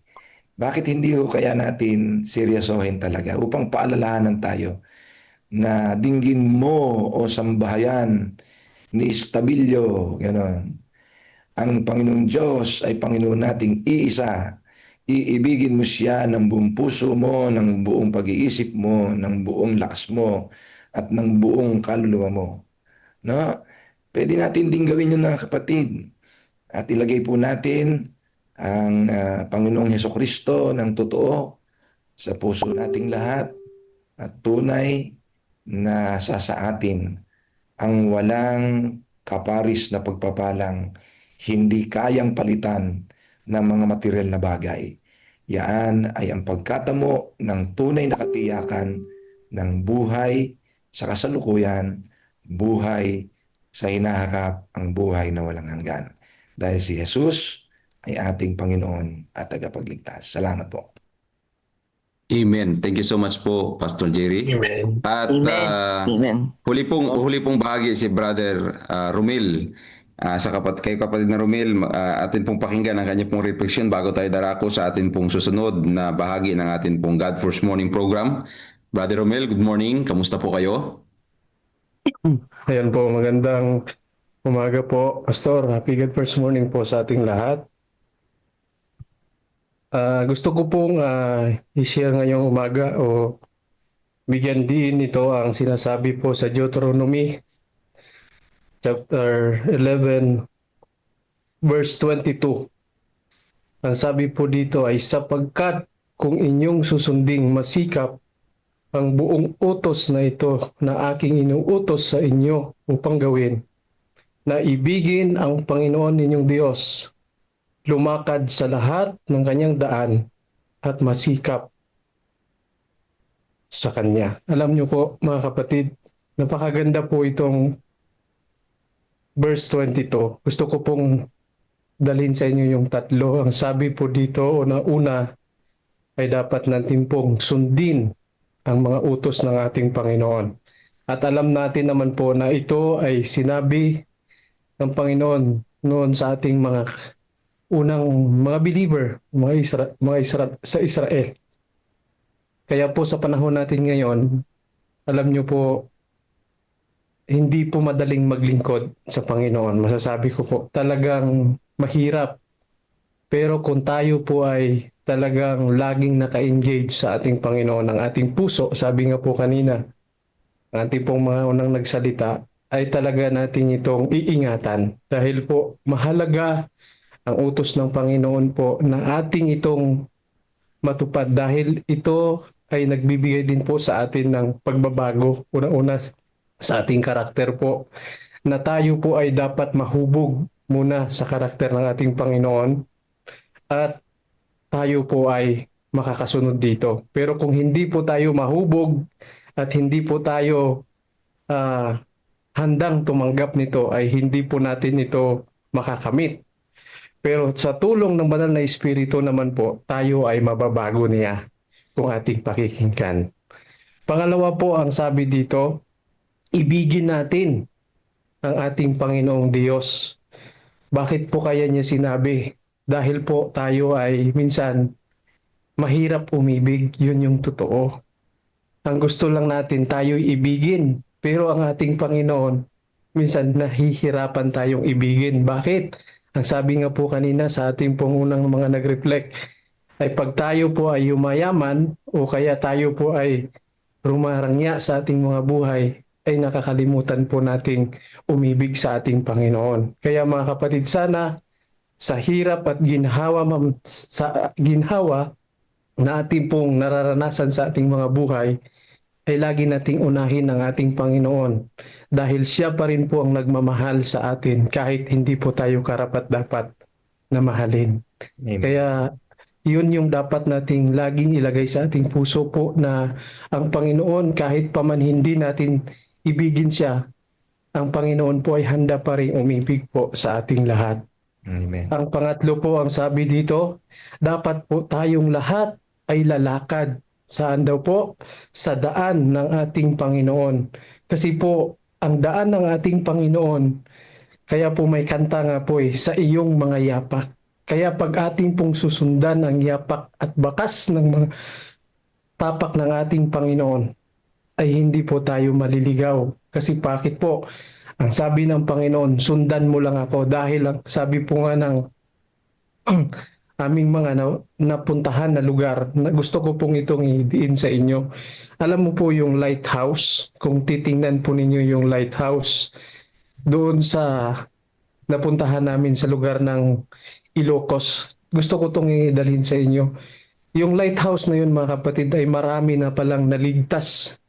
Bakit hindi ho kaya natin seryosohin talaga upang paalalahanan tayo na dinggin mo o sambahayan ni Estabilyo, gano'n. Ang Panginoong Diyos ay Panginoon nating iisa. Iibigin mo siya ng buong puso mo, ng buong pag-iisip mo, ng buong lakas mo, at ng buong kaluluwa mo. No? Pwede natin din gawin yun mga kapatid. At ilagay po natin ang Panginoong Hesukristo ng totoo sa puso nating lahat at tunay na sa atin ang walang kaparis na pagpapalang hindi kayang palitan ng mga material na bagay. Yaan ay ang pagkatamo ng tunay na katiyakan ng buhay sa kasalukuyan, buhay sa hinaharap, ang buhay na walang hanggan. Dahil si Jesus ay ating Panginoon at tagapagligtas. Salamat po. Amen. Thank you so much po, Pastor Jerry. Amen. At Amen. huli pong bahagi si Brother Romel. Kay kapatid na Romel, atin pong pakinggan ang kanya pong reflection bago tayo darako sa atin pong susunod na bahagi ng atin pong God First Morning program. Brother Romel, good morning. Kamusta po kayo? Ayan po, magandang umaga po, Pastor. Happy God First Morning po sa ating lahat. Gusto ko pong i-share ngayong umaga o bigyan din ito ang sinasabi po sa Deuteronomy chapter 11 verse 22. Ang sabi po dito ay, sapagkat kung inyong susunding masikap ang buong utos na ito na aking inuutos sa inyo upang gawin, na ibigin ang Panginoon ninyong Diyos, lumakad sa lahat ng kanyang daan at masikap sa Kanya. Alam niyo po mga kapatid, napakaganda po itong verse 22. Gusto ko pong dalhin sa inyo yung tatlo. Ang sabi po dito, una ay dapat natin pong sundin ang mga utos ng ating Panginoon. At alam natin naman po na ito ay sinabi ng Panginoon noon sa ating mga unang mga believer, sa Israel. Kaya po sa panahon natin ngayon, alam nyo po, hindi po madaling maglingkod sa Panginoon. Masasabi ko po, talagang mahirap. Pero kung tayo po ay talagang laging naka-engage sa ating Panginoon, ang ating puso, sabi nga po kanina, ang ating pong mga unang nagsalita, ay talaga natin itong iingatan. Dahil po, mahalaga ang utos ng Panginoon po na ating itong matupad dahil ito ay nagbibigay din po sa atin ng pagbabago. Una-una sa ating karakter po na tayo po ay dapat mahubog muna sa karakter ng ating Panginoon at tayo po ay makakasunod dito. Pero kung hindi po tayo mahubog at hindi po tayo handang tumanggap nito ay hindi po natin ito makakamit. Pero sa tulong ng Banal na Espiritu naman po, tayo ay mababago niya kung ating pakikinggan. Pangalawa po, ang sabi dito, ibigin natin ang ating Panginoong Diyos. Bakit po kaya niya sinabi? Dahil po tayo ay minsan mahirap umibig, yun yung totoo. Ang gusto lang natin tayo'y ibigin, pero ang ating Panginoon, minsan nahihirapan tayong ibigin. Bakit? Ang sabi nga po kanina sa ating pong unang mga nag-reflect, ay pag tayo po ay yumayaman o kaya tayo po ay rumarangya sa ating mga buhay, ay nakakalimutan po nating umibig sa ating Panginoon. Kaya mga kapatid, sana sa hirap at ginhawa na ating pong nararanasan sa ating mga buhay, ay lagi nating unahin ang ating Panginoon dahil siya pa rin po ang nagmamahal sa atin kahit hindi po tayo karapat-dapat na mahalin. Amen. Kaya yun yung dapat nating laging ilagay sa ating puso po na ang Panginoon kahit pa man hindi natin ibigin siya, ang Panginoon po ay handa pa rin umibig po sa ating lahat. Amen. Ang pangatlo po, ang sabi dito, dapat po tayong lahat ay lalakad. Saan daw po? Sa daan ng ating Panginoon. Kasi po, ang daan ng ating Panginoon, kaya po may kanta nga po sa iyong mga yapak. Kaya pag ating pong susundan ang yapak at bakas ng mga tapak ng ating Panginoon, ay hindi po tayo maliligaw. Kasi bakit po? Ang sabi ng Panginoon, sundan mo lang ako dahil ang sabi po nga ng aming mga napuntahan na lugar na gusto ko pong itong idiin sa inyo. Alam mo po yung lighthouse, kung titingnan po ninyo yung lighthouse, doon sa napuntahan namin sa lugar ng Ilocos. Gusto ko itong idalhin sa inyo. Yung lighthouse na yun mga kapatid ay marami na palang naligtas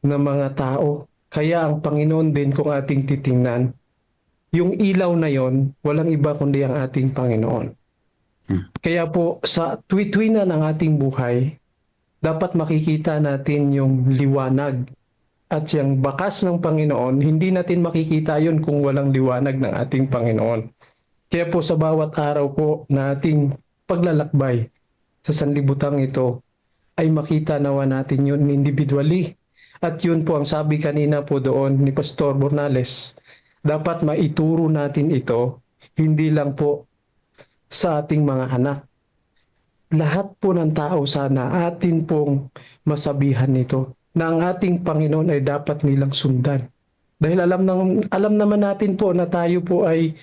na mga tao. Kaya ang Panginoon din kung ating titingnan, yung ilaw na yon, walang iba kundi ang ating Panginoon. Kaya po sa tuwi-tuwi na ng ating buhay, dapat makikita natin yung liwanag at yung bakas ng Panginoon. Hindi natin makikita yun kung walang liwanag ng ating Panginoon. Kaya po sa bawat araw po na ating paglalakbay sa sanlibutang ito, ay makita nawa natin yun individually. At yun po ang sabi kanina po doon ni Pastor Bornales, dapat maituro natin ito, hindi lang po sa ating mga anak. Lahat po ng tao sana atin pong masabihan nito na ang ating Panginoon ay dapat nilang sundan. Dahil alam naman natin po na tayo po ay,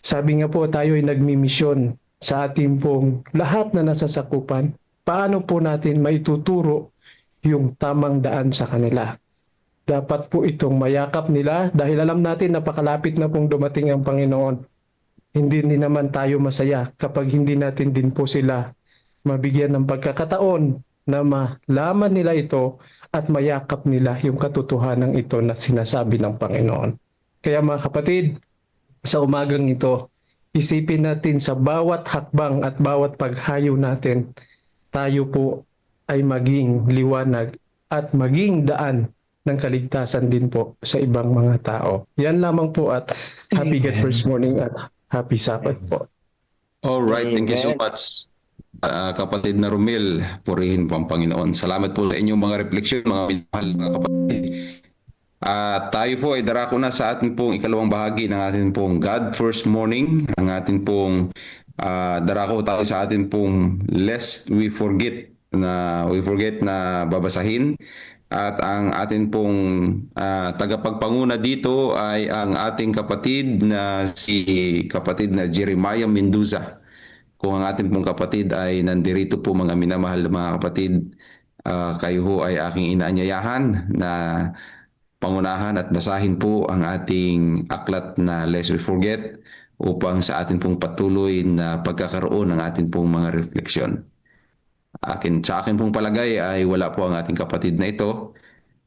sabi nga po, tayo ay nagmimisyon sa ating pong lahat na nasasakupan. Paano po natin maituturo yung tamang daan sa kanila? Dapat po itong mayakap nila dahil alam natin napakalapit na pong dumating ang Panginoon. Hindi din naman tayo masaya kapag hindi natin din po sila mabigyan ng pagkakataon na malaman nila ito at mayakap nila yung katotohanan ito na sinasabi ng Panginoon. Kaya mga kapatid, sa umagang ito, isipin natin sa bawat hakbang at bawat paghayo natin, tayo po ay maging liwanag at maging daan ng kaligtasan din po sa ibang mga tao. Yan lamang po at happy God First Morning at happy Sabbath po. All right, thank you so Amen. much. Kapatid na Romel, purihin po ang Panginoon. Salamat po sa inyong mga refleksyon, mga minamahal, mga kapatid. Tayo po ay darako na sa ating pong ikalawang bahagi ng ating pong God First Morning. Ang ating pong darako tayo sa ating pong Lest We Forget na babasahin. At ang ating pong tagapagpanguna dito ay ang ating kapatid na kapatid na Jeremiah Mendoza. Kung ang ating pong kapatid ay nandirito po, mga minamahal na mga kapatid, kayo ho ay aking inaanyayahan na pangunahan at basahin po ang ating aklat na Lest We Forget upang sa ating pong patuloy na pagkakaroon ng ating pong mga refleksyon. Sa akin pong palagay ay wala po ang ating kapatid na ito.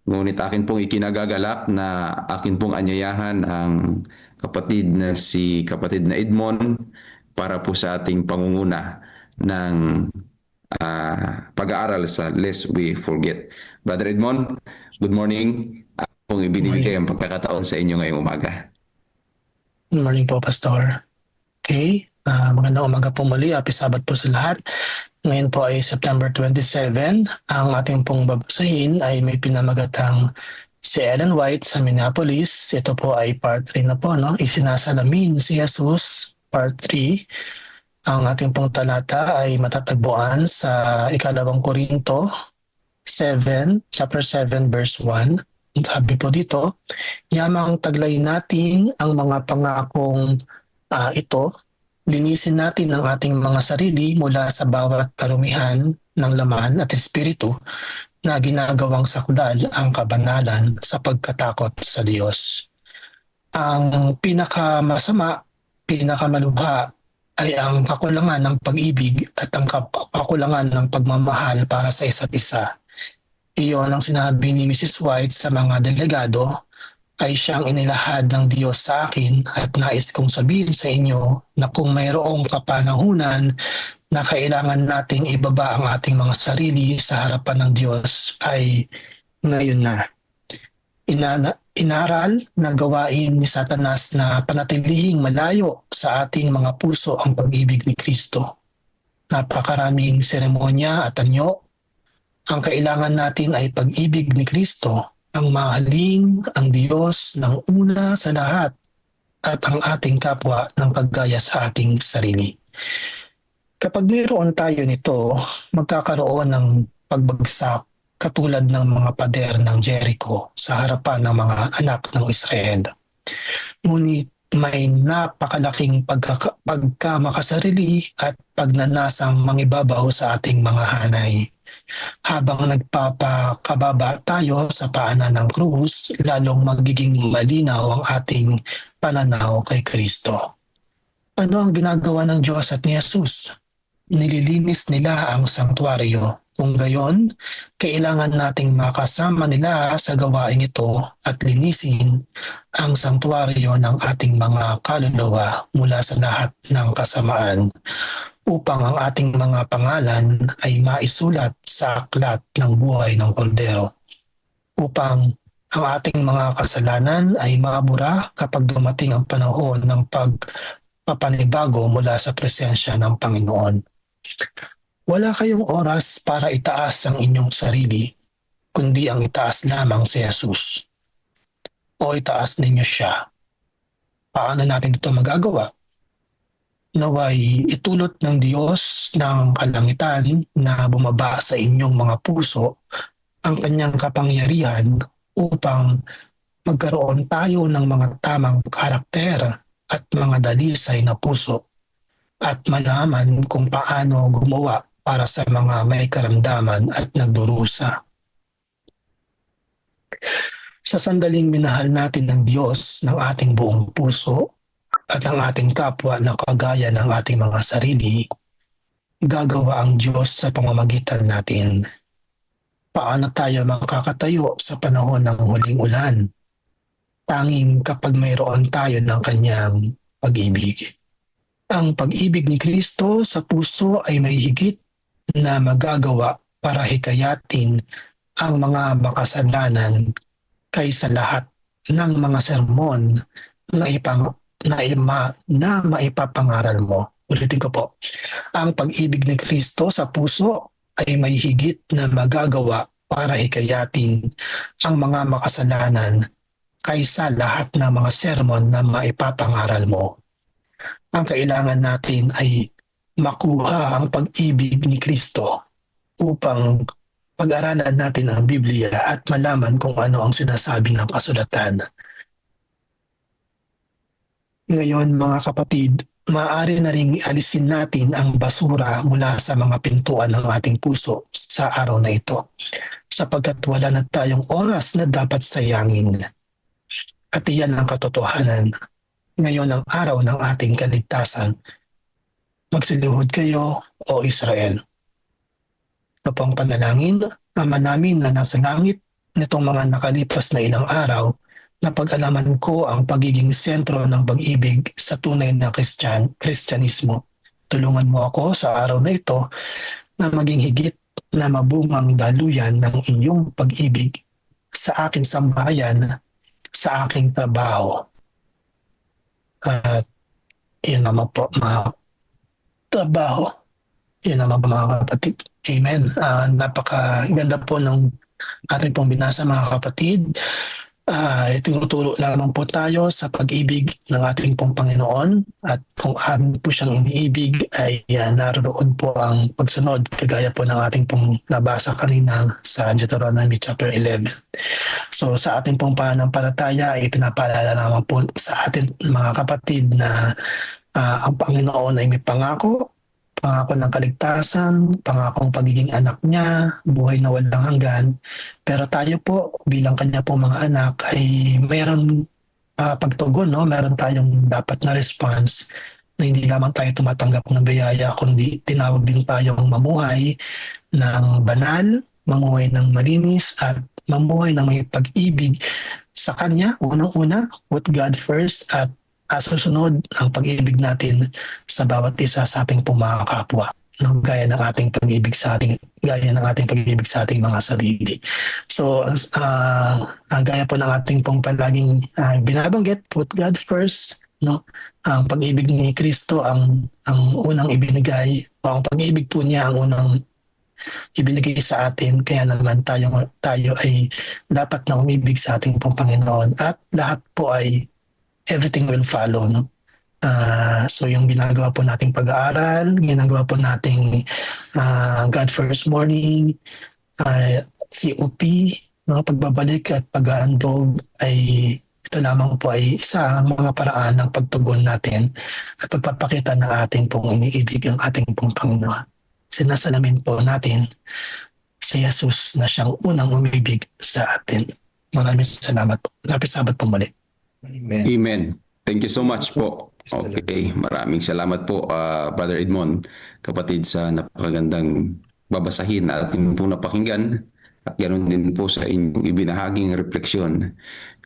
Ngunit akin pong ikinagagalak na akin pong anyayahan ang kapatid na Edmond para po sa ating pangunguna ng pag-aaral sa Lest We Forget. Brother Edmond, good morning. Ako pong ibinibigay ang pagkakataon sa inyo ngayong umaga. Good morning po, Pastor. Okay, magandang umaga po muli. Happy Sabbath po sa lahat. Ngayon po ay September 27. Ang ating pong babasahin ay may pinamagatang si Ellen White sa Minneapolis. Ito po ay part 3 na po, no? Isinasalamin si Jesus, part 3. Ang ating pong talata ay matatagpuan sa 2 Korinto 7, chapter 7, verse 1. Sabi po dito, yamang taglay natin ang mga pangakong ito, linisin natin ang ating mga sarili mula sa bawat karumihan ng laman at espiritu na ginagawang sakdal ang kabanalan sa pagkatakot sa Diyos. Ang pinakamasama, pinakamalubha ay ang kakulangan ng pag-ibig at ang kakulangan ng pagmamahal para sa isa't isa. Iyon ang sinabi ni Mrs. White sa mga delegado, ay siyang inilahad ng Diyos sa akin at nais kong sabihin sa inyo na kung mayroong kapanahunan na kailangan nating ibaba ang ating mga sarili sa harapan ng Diyos ay ngayon na. Inaral na gawain ni Satanas na panatilihing malayo sa ating mga puso ang pag-ibig ni Kristo. Napakaraming seremonya at anyo. Ang kailangan natin ay pag-ibig ni Kristo, ang mahalin ang Diyos ng una sa lahat at ang ating kapwa ng paggaya sa ating sarili. Kapag mayroon tayo nito, magkakaroon ng pagbagsak katulad ng mga pader ng Jericho sa harapan ng mga anak ng Israel. Ngunit may napakalaking pagkamakasarili at pagnanasang mangibabaw sa ating mga hanay. Habang nagpapakababa tayo sa paanan ng krus, lalong magiging malinaw ang ating pananaw kay Kristo. Ano ang ginagawa ng Diyos at ni Jesus? Nililinis nila ang sanktuaryo. Kung gayon, kailangan nating makasama nila sa gawaing ito at linisin ang sanktuaryo ng ating mga kaluluwa mula sa lahat ng kasamaan upang ang ating mga pangalan ay maisulat sa aklat ng buhay ng Kordero. Upang ang ating mga kasalanan ay mabura kapag dumating ang panahon ng pagpapanibago mula sa presensya ng Panginoon. Wala kayong oras para itaas ang inyong sarili, kundi ang itaas lamang si Jesus. O itaas ninyo siya. Paano natin ito magagawa? Naway itulot ng Diyos ng kalangitan na bumaba sa inyong mga puso ang kanyang kapangyarihan upang magkaroon tayo ng mga tamang karakter at mga dalisay na puso at malaman kung paano gumawa para sa mga may karamdaman at nagdurusa. Sa sandaling minahal natin ng Diyos ng ating buong puso at ang ating kapwa na kagaya ng ating mga sarili, gagawa ang Diyos sa pamamagitan natin. Paano tayo makakatayo sa panahon ng huling ulan? Tanging kapag mayroon tayo ng kanyang pag-ibig. Ang pag-ibig ni Kristo sa puso ay may higit na magagawa para hikayatin ang mga makasalanan kaysa lahat ng mga sermon na maipapangaral mo. Ulitin ko po. Ang pag-ibig ni Kristo sa puso ay may higit na magagawa para hikayatin ang mga makasalanan kaysa lahat ng mga sermon na maipapangaral mo. Ang kailangan natin ay makuha ang pag-ibig ni Kristo upang pag-aralan natin ang Biblia at malaman kung ano ang sinasabi ng kasulatan. Ngayon mga kapatid, maaari na ring alisin natin ang basura mula sa mga pintuan ng ating puso sa araw na ito sapagkat wala na tayong oras na dapat sayangin. At iyan ang katotohanan. Ngayon ang araw ng ating kaligtasan. Magsiluhod kayo, O Israel. Ito pong panalangin, Ama namin na nasa langit, nitong mga nakalipas na ilang araw, napag-alaman ko ang pagiging sentro ng pag-ibig sa tunay na Kristyanismo. Tulungan mo ako sa araw na ito na maging higit na mabungang daluyan ng inyong pag-ibig sa aking sambahayan, sa aking trabaho. At yun naman po mga trabaho. Yun naman po mga kapatid. Amen. Napakaganda po ng ating pong binasa mga kapatid. Tinuturo lamang po tayo sa pag-ibig ng ating pong Panginoon at kung amin po siyang iniibig ay naroon po ang pagsunod kagaya po ng ating pong nabasa kanina sa Deuteronomy chapter 11. So sa ating pong pananampalataya ay pinapaalala naman po sa atin mga kapatid na ang Panginoon ay may pangako ng kaligtasan, pangakong pagiging anak niya, buhay na walang hanggan. Pero tayo po bilang kanya po mga anak ay mayroon pagtugon, no? Meron tayong dapat na response na hindi lamang tayo tumatanggap ng biyaya kundi tinawag din tayong mamuhay ng banal, mamuhay ng malinis at mamuhay ng may pag-ibig sa kanya. Unang-una, put God first at susunod ang pag-ibig natin sa bawat isa sa ating pong mga kapwa. No? Gaya ng ating pag-ibig sa ating mga sarili. So, gaya po ng ating pong palaging binabanggit, put God first. No? Ang pag-ibig ni Kristo ang unang ibinigay, o ang pag-ibig po niya ang unang ibinigay sa atin. Kaya naman tayo ay dapat na umibig sa ating pong Panginoon at lahat po ay everything will follow, no? So yung ginagawa po nating pag-aaral, ginagawa po nating God First Morning, COP, no? Pagbabalik at pag-aandog ay ito lamang po ay isa mga paraan ng pagtugon natin at pagpapakita ng ating pong iniibig ang ating pong Panginoon. Sinasalamin po natin si Jesus na siyang unang umibig sa atin. Maraming salamat po. Happy Sabbath po muli. Amen. Amen. Thank you so much po. Okay, maraming salamat po, Brother Edmond, kapatid, sa napakagandang babasahin na ating po napakinggan at ganoon din po sa inyong ibinahaging refleksyon.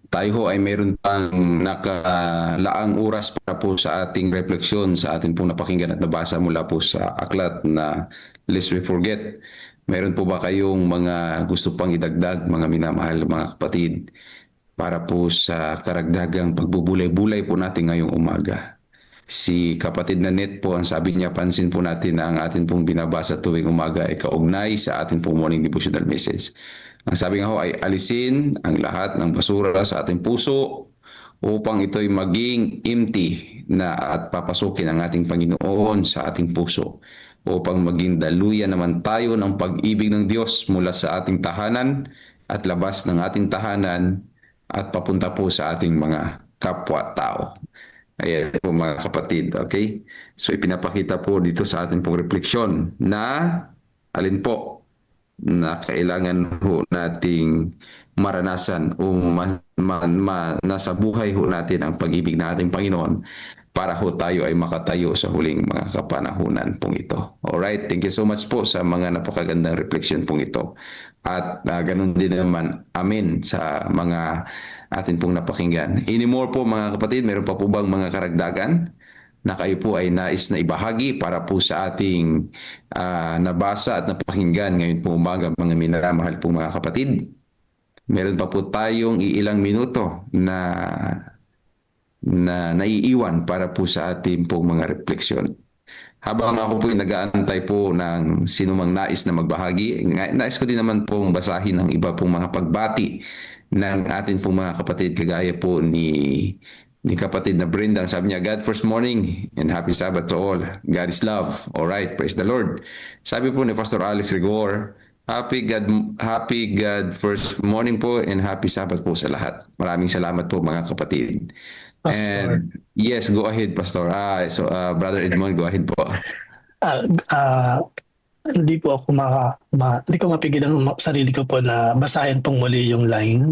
Tayo ho ay mayroon pang nakalaang oras para po sa ating refleksyon sa ating pong napakinggan at nabasa mula po sa aklat na Lest We Forget. Meron po ba kayong mga gusto pang idagdag, mga minamahal mga kapatid, para po sa karagdagang pagbubulay-bulay po natin ngayong umaga? Si kapatid na Net po, ang sabi niya, pansin po natin na ang atin pong binabasa tuwing umaga ay kaugnay sa atin pong morning devotional message. Ang sabi nga ho ay alisin ang lahat ng basura sa ating puso upang ito'y maging empty na at papasukin ang ating Panginoon sa ating puso, upang maging daluyan naman tayo ng pag-ibig ng Diyos mula sa ating tahanan at labas ng ating tahanan at papunta po sa ating mga kapwa-tao. Ayan po mga kapatid, okay? So ipinapakita po dito sa ating pong refleksyon na alin po na kailangan ho nating maranasan o nasa buhay ho natin ang pag-ibig ng ating Panginoon para ho tayo ay makatayo sa huling mga kapanahunan pong ito. Alright, thank you so much po sa mga napakagandang refleksyon pong ito. At ganun din naman, amen, sa mga atin pong napakinggan. Anymore po mga kapatid, meron pa po bang mga karagdagan na kayo po ay nais na ibahagi para po sa ating nabasa at napakinggan ngayon po umaga, mga minamahal po mga kapatid? Meron pa po tayong ilang minuto na naiiwan para po sa ating pong mga refleksyon. Habang ako po ay nag-aantay po ng sinumang nais na magbahagi, nais ko din naman pong basahin ang iba pong mga pagbati ng ating pong mga kapatid, kagaya po ni kapatid na Brenda. Sabi niya, God first morning and happy Sabbath to all. God is love. Alright, praise the Lord. Sabi po ni Pastor Alex Rigor, happy God first morning po and happy Sabbath po sa lahat. Maraming salamat po mga kapatid. Pastor. And yes, go ahead, Pastor. Brother Edmond, go ahead po. Hindi po ako hindi ko mapigil ang sarili ko po na basahin pong muli yung line.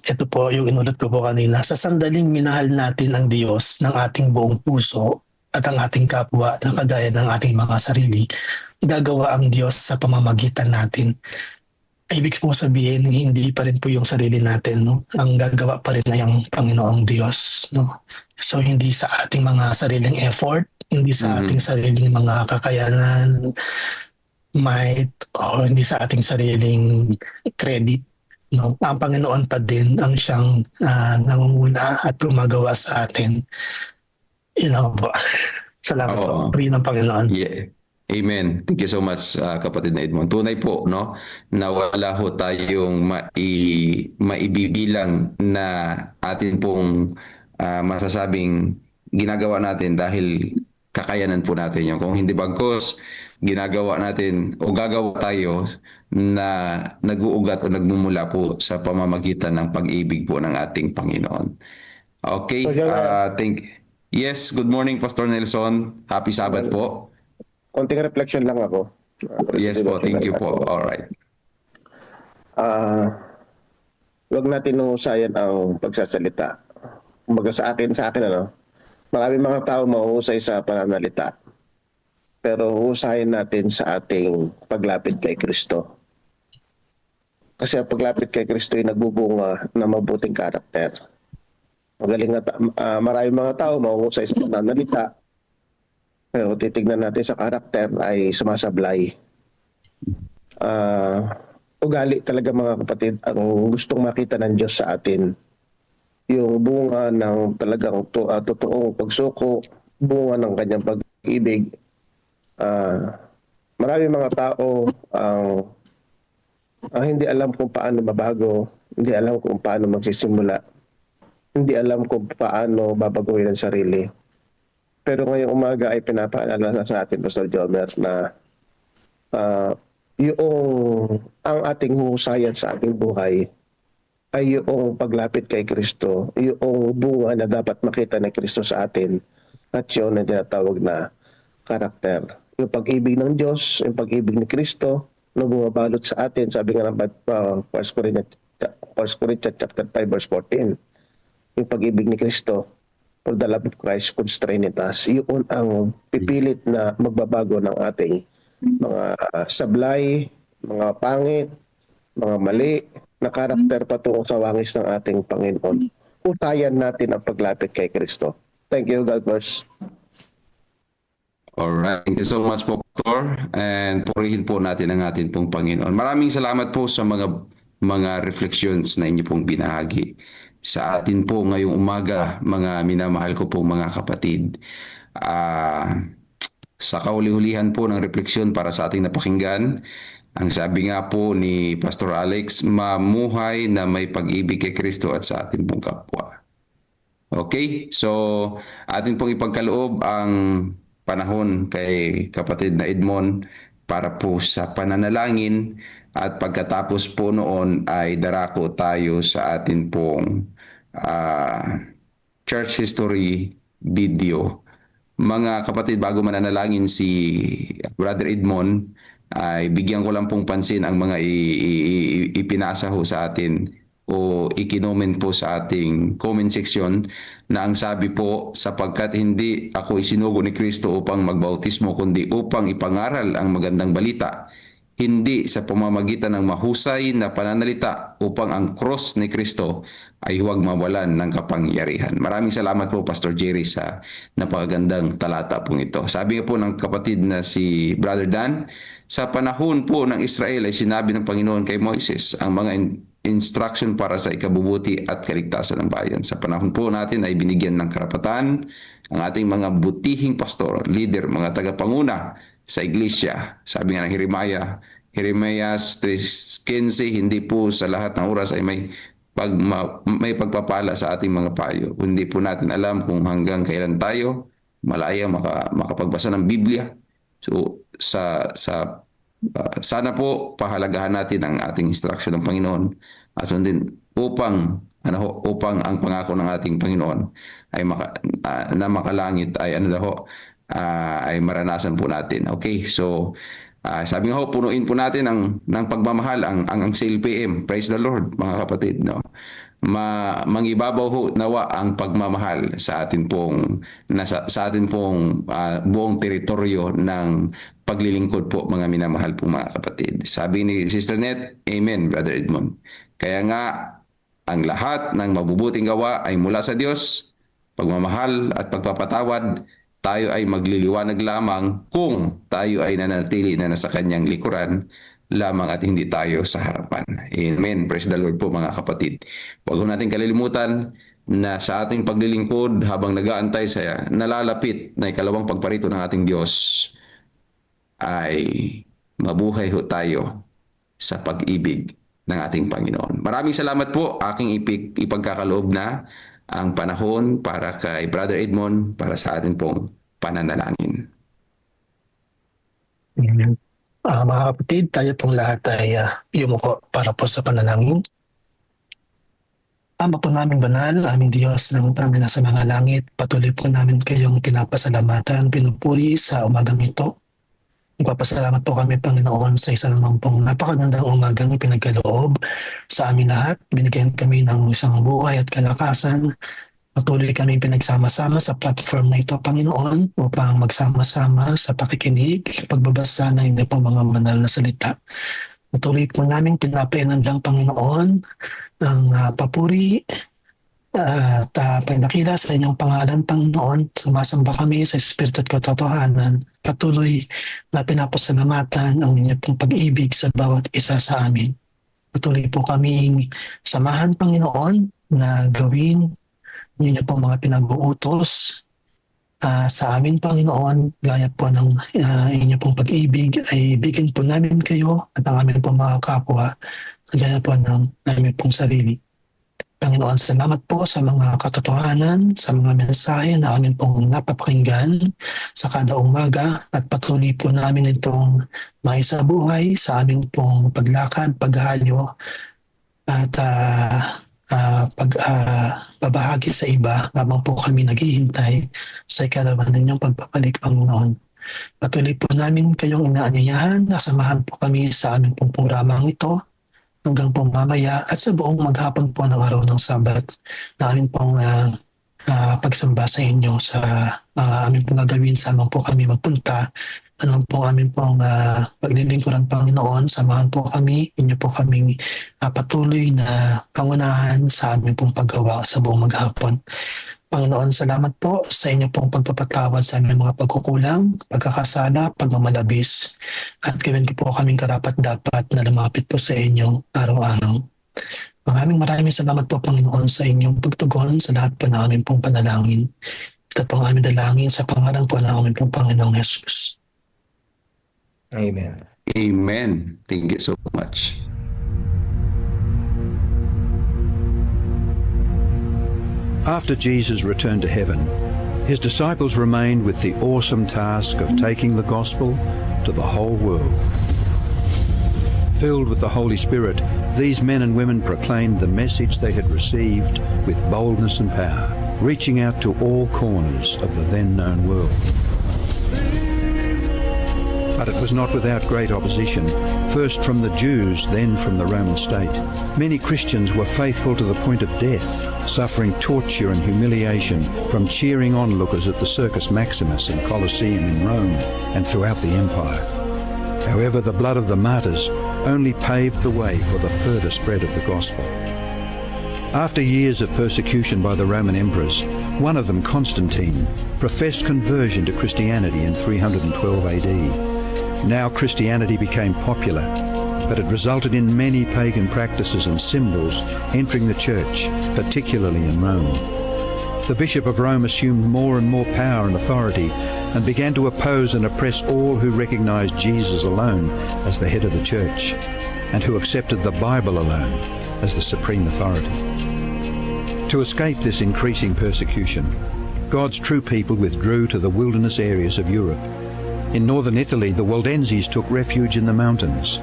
Ito po yung inulat ko po kanina. Sa sandaling minahal natin ang Diyos ng ating buong puso at ang ating kapwa na kagaya ng ating mga sarili, gagawa ang Diyos sa pamamagitan natin. Ibig po sabihin, hindi pa rin po yung sarili natin, no? Ang gagawa pa rin na yung Panginoong Diyos, no? So hindi sa ating mga sariling effort, hindi sa ating sariling mga kakayanan, might, o hindi sa ating sariling credit, no? Ang Panginoon pa din ang siyang nangunguna at gumagawa sa atin. Po. Salamat po. Puri ng Panginoon. Yeah. Amen. Thank you so much, kapatid na Edmond. Tunay po, no, na wala ho tayong maibibilang na atin pong masasabing ginagawa natin dahil kakayanan po natin yun. Kung hindi bagkos, ginagawa natin o gagawa tayo na nag-uugat o nagmumula po sa pamamagitan ng pag-ibig po ng ating Panginoon. Okay. Yes, good morning, Pastor Nelson. Happy Sabbath po. Konting reflection lang ako. Yes po, thank you po. Alright. Huwag natin husayan ang pagsasalita. Kumbaga sa akin, maraming mga tao mahuhusay sa pananalita. Pero husayin natin sa ating paglapit kay Kristo. Kasi ang paglapit kay Kristo ay nagbubunga ng mabuting karakter. Maraming mga tao mahuhusay sa pananalita. Pero titignan natin sa karakter ay sumasablay. Ugali talaga mga kapatid ang gustong makita ng Diyos sa atin. Yung bunga ng talagang totoong pagsuko, bunga ng kanyang pag-ibig. Maraming mga tao ang hindi alam kung paano mabago, hindi alam kung paano magsisimula, hindi alam kung paano babaguhin ang sarili. Pero ngayong umaga ay pinapaalala sa atin, Pastor Jomer, na ang ating husayan sa ating buhay ay yung paglapit kay Kristo, yung bunga na dapat makita ni Kristo sa atin, at yun ang tinatawag na karakter. Yung pag-ibig ng Diyos, yung pag-ibig ni Kristo na bumabalot sa atin. Sabi nga ng 1 Corinthians chapter 5 verse 14. Yung pag-ibig ni Kristo, for the love of Christ constrained us. Yun ang pipilit na magbabago ng ating mga sablay, mga pangit, mga mali na karakter patungo sa wangis ng ating Panginoon. Usayan natin ang paglapit kay Kristo. Thank you, God bless. Alright, thank you so much po, Pastor. And purihin po natin ang ating pong Panginoon. Maraming salamat po sa mga reflections na inyo pong binahagi sa atin po ngayong umaga, mga minamahal ko pong mga kapatid. Sa kauli-hulihan po ng refleksyon para sa ating napakinggan, ang sabi nga po ni Pastor Alex, mamuhay na may pag-ibig kay Kristo at sa ating pong kapwa. Okay, so atin pong ipagkaloob ang panahon kay kapatid na Edmond para po sa pananalangin, at pagkatapos po noon ay darako tayo sa atin pong church history video. Mga kapatid, bago mananalangin si Brother Edmond, ay bigyan ko lang pong pansin ang mga ipinasa ho sa atin o ikinoment po sa ating comment section na ang sabi po, sapagkat hindi ako isinugo ni Kristo upang magbautismo kundi upang ipangaral ang magandang balita, hindi sa pamamagitan ng mahusay na pananalita, upang ang cross ni Kristo ay huwag mawalan ng kapangyarihan. Maraming salamat po, Pastor Jerry, sa napakagandang talata pong ito. Sabi nga po ng kapatid na si Brother Dan, sa panahon po ng Israel ay sinabi ng Panginoon kay Moises ang mga instruction para sa ikabubuti at kaligtasan ng bayan. Sa panahon po natin ay binigyan ng karapatan ang ating mga butihing pastor, leader, mga tagapanguna sa iglesia. Sabi nga ng Jeremias 3:15, hindi po sa lahat ng oras ay may pagpapala sa ating mga payo. Hindi po natin alam kung hanggang kailan tayo malaya makapagbasa ng Biblia. So sana po pahalagahan natin ang ating instruction ng Panginoon at sundin upang ang pangako ng ating Panginoon ay na makalangit ay ay maranasan po natin. Okay, so sabi nga ho, punuin po natin ng pagmamahal ang CLPM. Praise the Lord, mga kapatid, no? Mangibabaw ho nawa ang pagmamahal sa atin pong buong teritoryo ng paglilingkod po, mga minamahal po mga kapatid. Sabi ni Sister Net, Amen, Brother Edmond. Kaya nga, ang lahat ng mabubuting gawa ay mula sa Diyos, pagmamahal at pagpapatawad. Tayo ay magliliwanag lamang kung tayo ay nanatili na nasa kanyang likuran lamang at hindi tayo sa harapan. Amen. Praise the Lord po, mga kapatid. Huwag natin kalilimutan na sa ating paglilingkod habang nag-aantay sa nalalapit na ikalawang pagparito ng ating Diyos ay mabuhay ho tayo sa pag-ibig ng ating Panginoon. Maraming salamat po. Aking ipagkakaloob na ang panahon para kay Brother Edmond para sa atin pong pananalangin. Mga kapatid, tayo pong lahat ay yumuko para po sa panalangin. Ama po namin banal, aming Diyos ng namin nasa mga langit, patuloy po namin kayong pinapasalamatan, pinupuri sa umagang ito. Nagpapasalamat po kami, Panginoon, sa isa naman pong napakagandang umagang pinagkaloob sa amin lahat. Binigyan kami ng isang buhay at kalakasan. Patuloy kami pinagsama-sama sa platform na ito, Panginoon, upang magsama-sama sa pakikinig, pagbabasa ng inyong pong mga banal na salita. Patuloy po namin pinapainandang, Panginoon, ang papuri at pinakita sa inyong pangalan, Panginoon. Sumasamba kami sa Espiritu at Katotohanan. Patuloy na pinapasalamatan ang inyong pong pag-ibig sa bawat isa sa amin. Patuloy po kaming samahan, Panginoon, na gawin ninyo pong mga pinag-uutos sa amin, Panginoon. Gaya po ng inyo pong pag-ibig ay bigyan po namin kayo at ang amin pong mga kapwa gaya po ng amin pong sarili. Panginoon, salamat po sa mga katotohanan, sa mga mensahe na amin pong napapakinggan sa kada umaga at patuloy po namin itong maisabuhay sa aming pong paglakad, paghahalyo at pagbabahagi sa iba habang po kami naghihintay sa ikalaban ninyong pagpapalik, Panginoon. Patuloy po namin kayong inaanyayahan na samahan po kami sa aming pong programang ito hanggang po mamaya at sa buong maghapon po ng araw ng Sabat na amin pong pagsamba sa inyo sa amin pong gagawin saan po kami magpunta. Ano po amin pong paglilingkuran Panginoon, samahan po kami, inyo po kaming patuloy na pangunahan sa amin pong paggawa sa buong maghapon. Panginoon, salamat po sa inyo pong pagpapatawad sa aming mga pagkukulang, pagkakasala, pagmamalabis, at gawin ko po kaming karapat-dapat na lumapit po sa inyo araw-araw. Maraming salamat po, Panginoon, sa inyong pagtugon sa lahat po na aming pong panalangin. Ito po ang aming dalangin sa pangalan po ng aming pong Panginoong Jesus. Amen. Amen. Thank you so much. After Jesus returned to heaven, his disciples remained with the awesome task of taking the gospel to the whole world. Filled with the Holy Spirit, these men and women proclaimed the message they had received with boldness and power, reaching out to all corners of the then known world. But it was not without great opposition, first from the Jews, then from the Roman state. Many Christians were faithful to the point of death, suffering torture and humiliation from cheering onlookers at the Circus Maximus and Colosseum in Rome and throughout the empire. However, the blood of the martyrs only paved the way for the further spread of the gospel. After years of persecution by the Roman emperors, one of them, Constantine, professed conversion to Christianity in 312 AD. Now Christianity became popular, but it resulted in many pagan practices and symbols entering the church, particularly in Rome. The Bishop of Rome assumed more and more power and authority and began to oppose and oppress all who recognized Jesus alone as the head of the church and who accepted the Bible alone as the supreme authority. To escape this increasing persecution, God's true people withdrew to the wilderness areas of Europe. In northern Italy, the Waldenses took refuge in the mountains.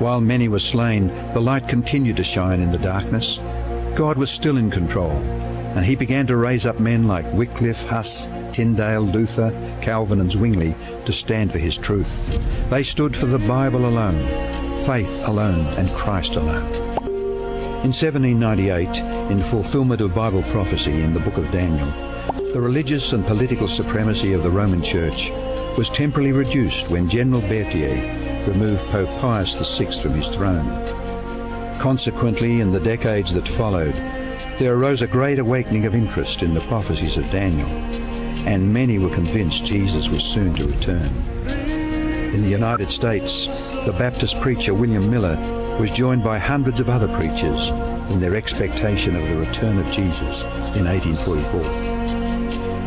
While many were slain, the light continued to shine in the darkness. God was still in control, and he began to raise up men like Wycliffe, Huss, Tyndale, Luther, Calvin and Zwingli to stand for his truth. They stood for the Bible alone, faith alone and Christ alone. In 1798, in fulfillment of Bible prophecy in the book of Daniel, the religious and political supremacy of the Roman Church was temporarily reduced when General Berthier removed Pope Pius VI from his throne. Consequently, in the decades that followed, there arose a great awakening of interest in the prophecies of Daniel, and many were convinced Jesus was soon to return. In the United States, the Baptist preacher William Miller was joined by hundreds of other preachers in their expectation of the return of Jesus in 1844.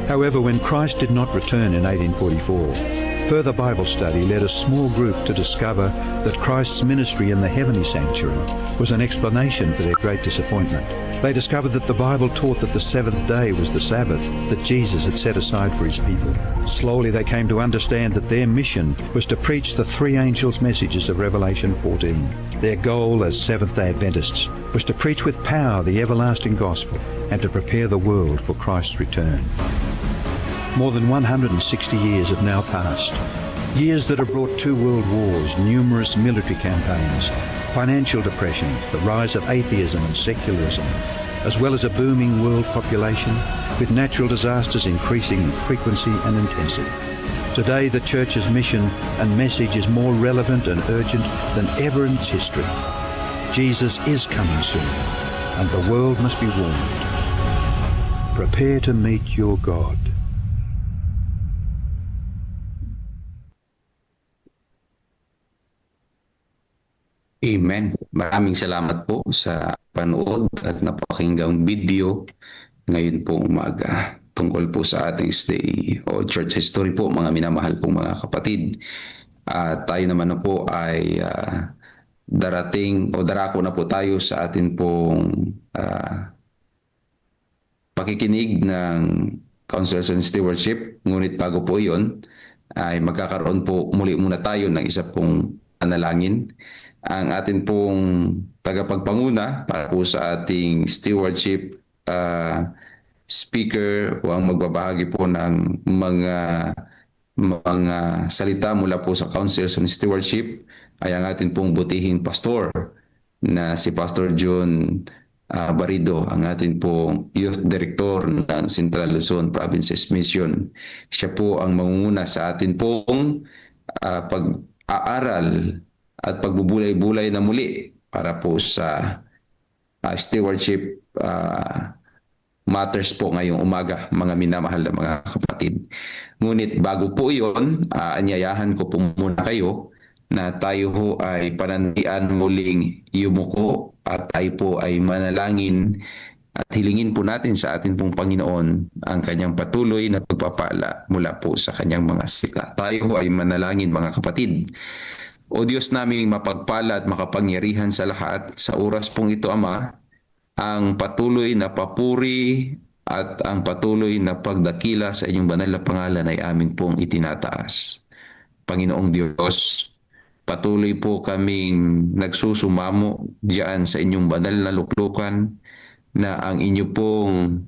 However, when Christ did not return in 1844, further Bible study led a small group to discover that Christ's ministry in the heavenly sanctuary was an explanation for their great disappointment. They discovered that the Bible taught that the seventh day was the Sabbath that Jesus had set aside for his people. Slowly they came to understand that their mission was to preach the three angels' messages of Revelation 14. Their goal as Seventh-day Adventists was to preach with power the everlasting gospel and to prepare the world for Christ's return. More than 160 years have now passed. Years that have brought 2 world wars, numerous military campaigns, financial depressions, the rise of atheism and secularism, as well as a booming world population, with natural disasters increasing in frequency and intensity. Today, the Church's mission and message is more relevant and urgent than ever in its history. Jesus is coming soon, and the world must be warned. Prepare to meet your God. Amen. Maraming salamat po sa panood at napakinggang video ngayon po umaga tungkol po sa ating stay o church history po, mga minamahal pong mga kapatid. At tayo naman na po ay darating o darako na po tayo sa atin pong pakikinig ng Councils and Stewardship. Ngunit bago po iyon ay magkakaroon po muli muna tayo ng isa pong panalangin. Ang atin pong tagapagpanguna para po sa ating stewardship speaker o ang magbabahagi po ng mga mga salita mula po sa Councils on Stewardship ay ang atin pong butihing pastor na si Pastor John Barido, ang atin pong Youth Director ng Central Luzon Provinces Mission. Siya po ang mangunguna sa atin pong pag-aaral at pagbubulay-bulay na muli para po sa stewardship matters po ngayong umaga, mga minamahal na mga kapatid. Ngunit bago po iyon, anyayahan ko po muna kayo na tayo ho ay panandian muling yumuko at tayo po ay manalangin at hilingin po natin sa atin pong Panginoon ang kanyang patuloy na pagpapala mula po sa kanyang mga salita. Tayo ho ay manalangin, mga kapatid. O Diyos naming mapagpala at makapangyarihan sa lahat, sa oras pong ito, Ama, ang patuloy na papuri at ang patuloy na pagdakila sa inyong banal na pangalan ay amin pong itinataas. Panginoong Diyos, patuloy po kaming nagsusumamo diyan sa inyong banal na luklukan na ang inyo pong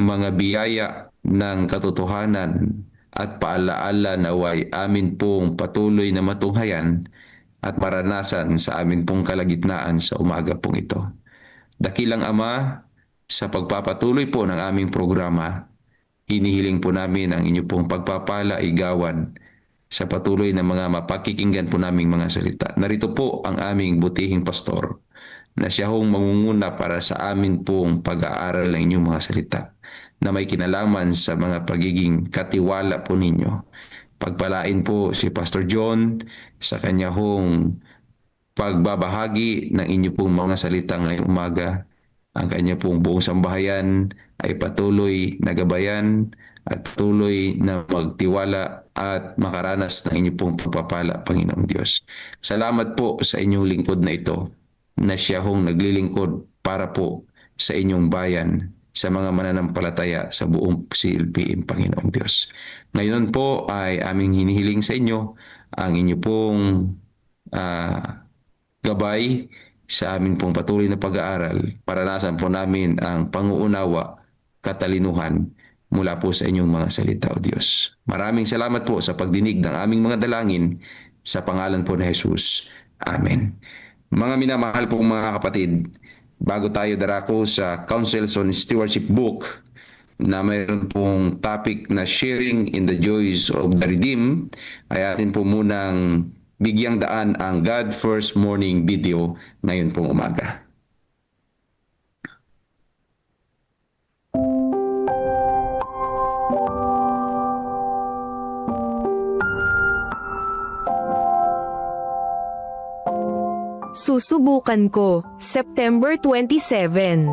mga biyaya ng katotohanan at paalaala naway amin pong patuloy na matunghayan at maranasan sa amin pong kalagitnaan sa umaga pong ito. Dakilang Ama, sa pagpapatuloy po ng aming programa, hinihiling po namin ang inyo pong pagpapala, igawan sa patuloy na mga mapakikinggan po naming mga salita. Narito po ang aming butihing pastor na siya hong mangunguna para sa amin pong pag-aaral ng inyong mga salita na may kinalaman sa mga pagiging katiwala po ninyo. Pagpalain po si Pastor John sa kanya hong pagbabahagi ng inyo pong mga salita ngayong umaga. Ang kanya pong buong sambahayan ay patuloy na gabayan at patuloy na magtiwala at makaranas ng inyo pong pagpapala, Panginoong Diyos. Salamat po sa inyong lingkod na ito, na siya hong naglilingkod para po sa inyong bayan, sa mga mananampalataya sa buong CLPM, Panginoong Diyos. Ngayon po ay aming hinihiling sa inyo ang inyo pong gabay sa amin pong patuloy na pag-aaral. Paranasan po namin ang panguunawa, katalinuhan mula po sa inyong mga salita, O Diyos. Maraming salamat po sa pagdinig ng aming mga dalangin sa pangalan po ni Jesus. Amen. Mga minamahal pong mga kapatid, bago tayo darako sa Councils on Stewardship book na mayroon pong topic na Sharing in the Joys of the Redeemed, ay atin po munang bigyang daan ang God First Morning video ngayon pong umaga. Susubukan ko, September 27.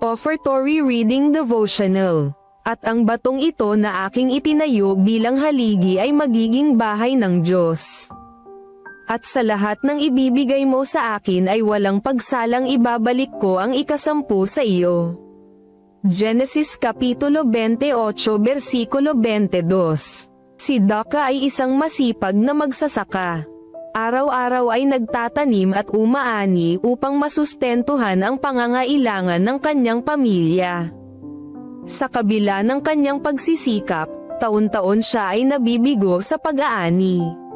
Offertory Reading Devotional. At ang batong ito na aking itinayo bilang haligi ay magiging bahay ng Diyos. At sa lahat ng ibibigay mo sa akin ay walang pagsalang ibabalik ko ang 10 sa iyo. Genesis Kapitulo 28 versikulo 22. Si Daka ay isang masipag na magsasaka. Araw-araw ay nagtatanim at umaani upang masustentuhan ang pangangailangan ng kanyang pamilya. Sa kabila ng kanyang pagsisikap, taon-taon siya ay nabibigo sa pag-aani.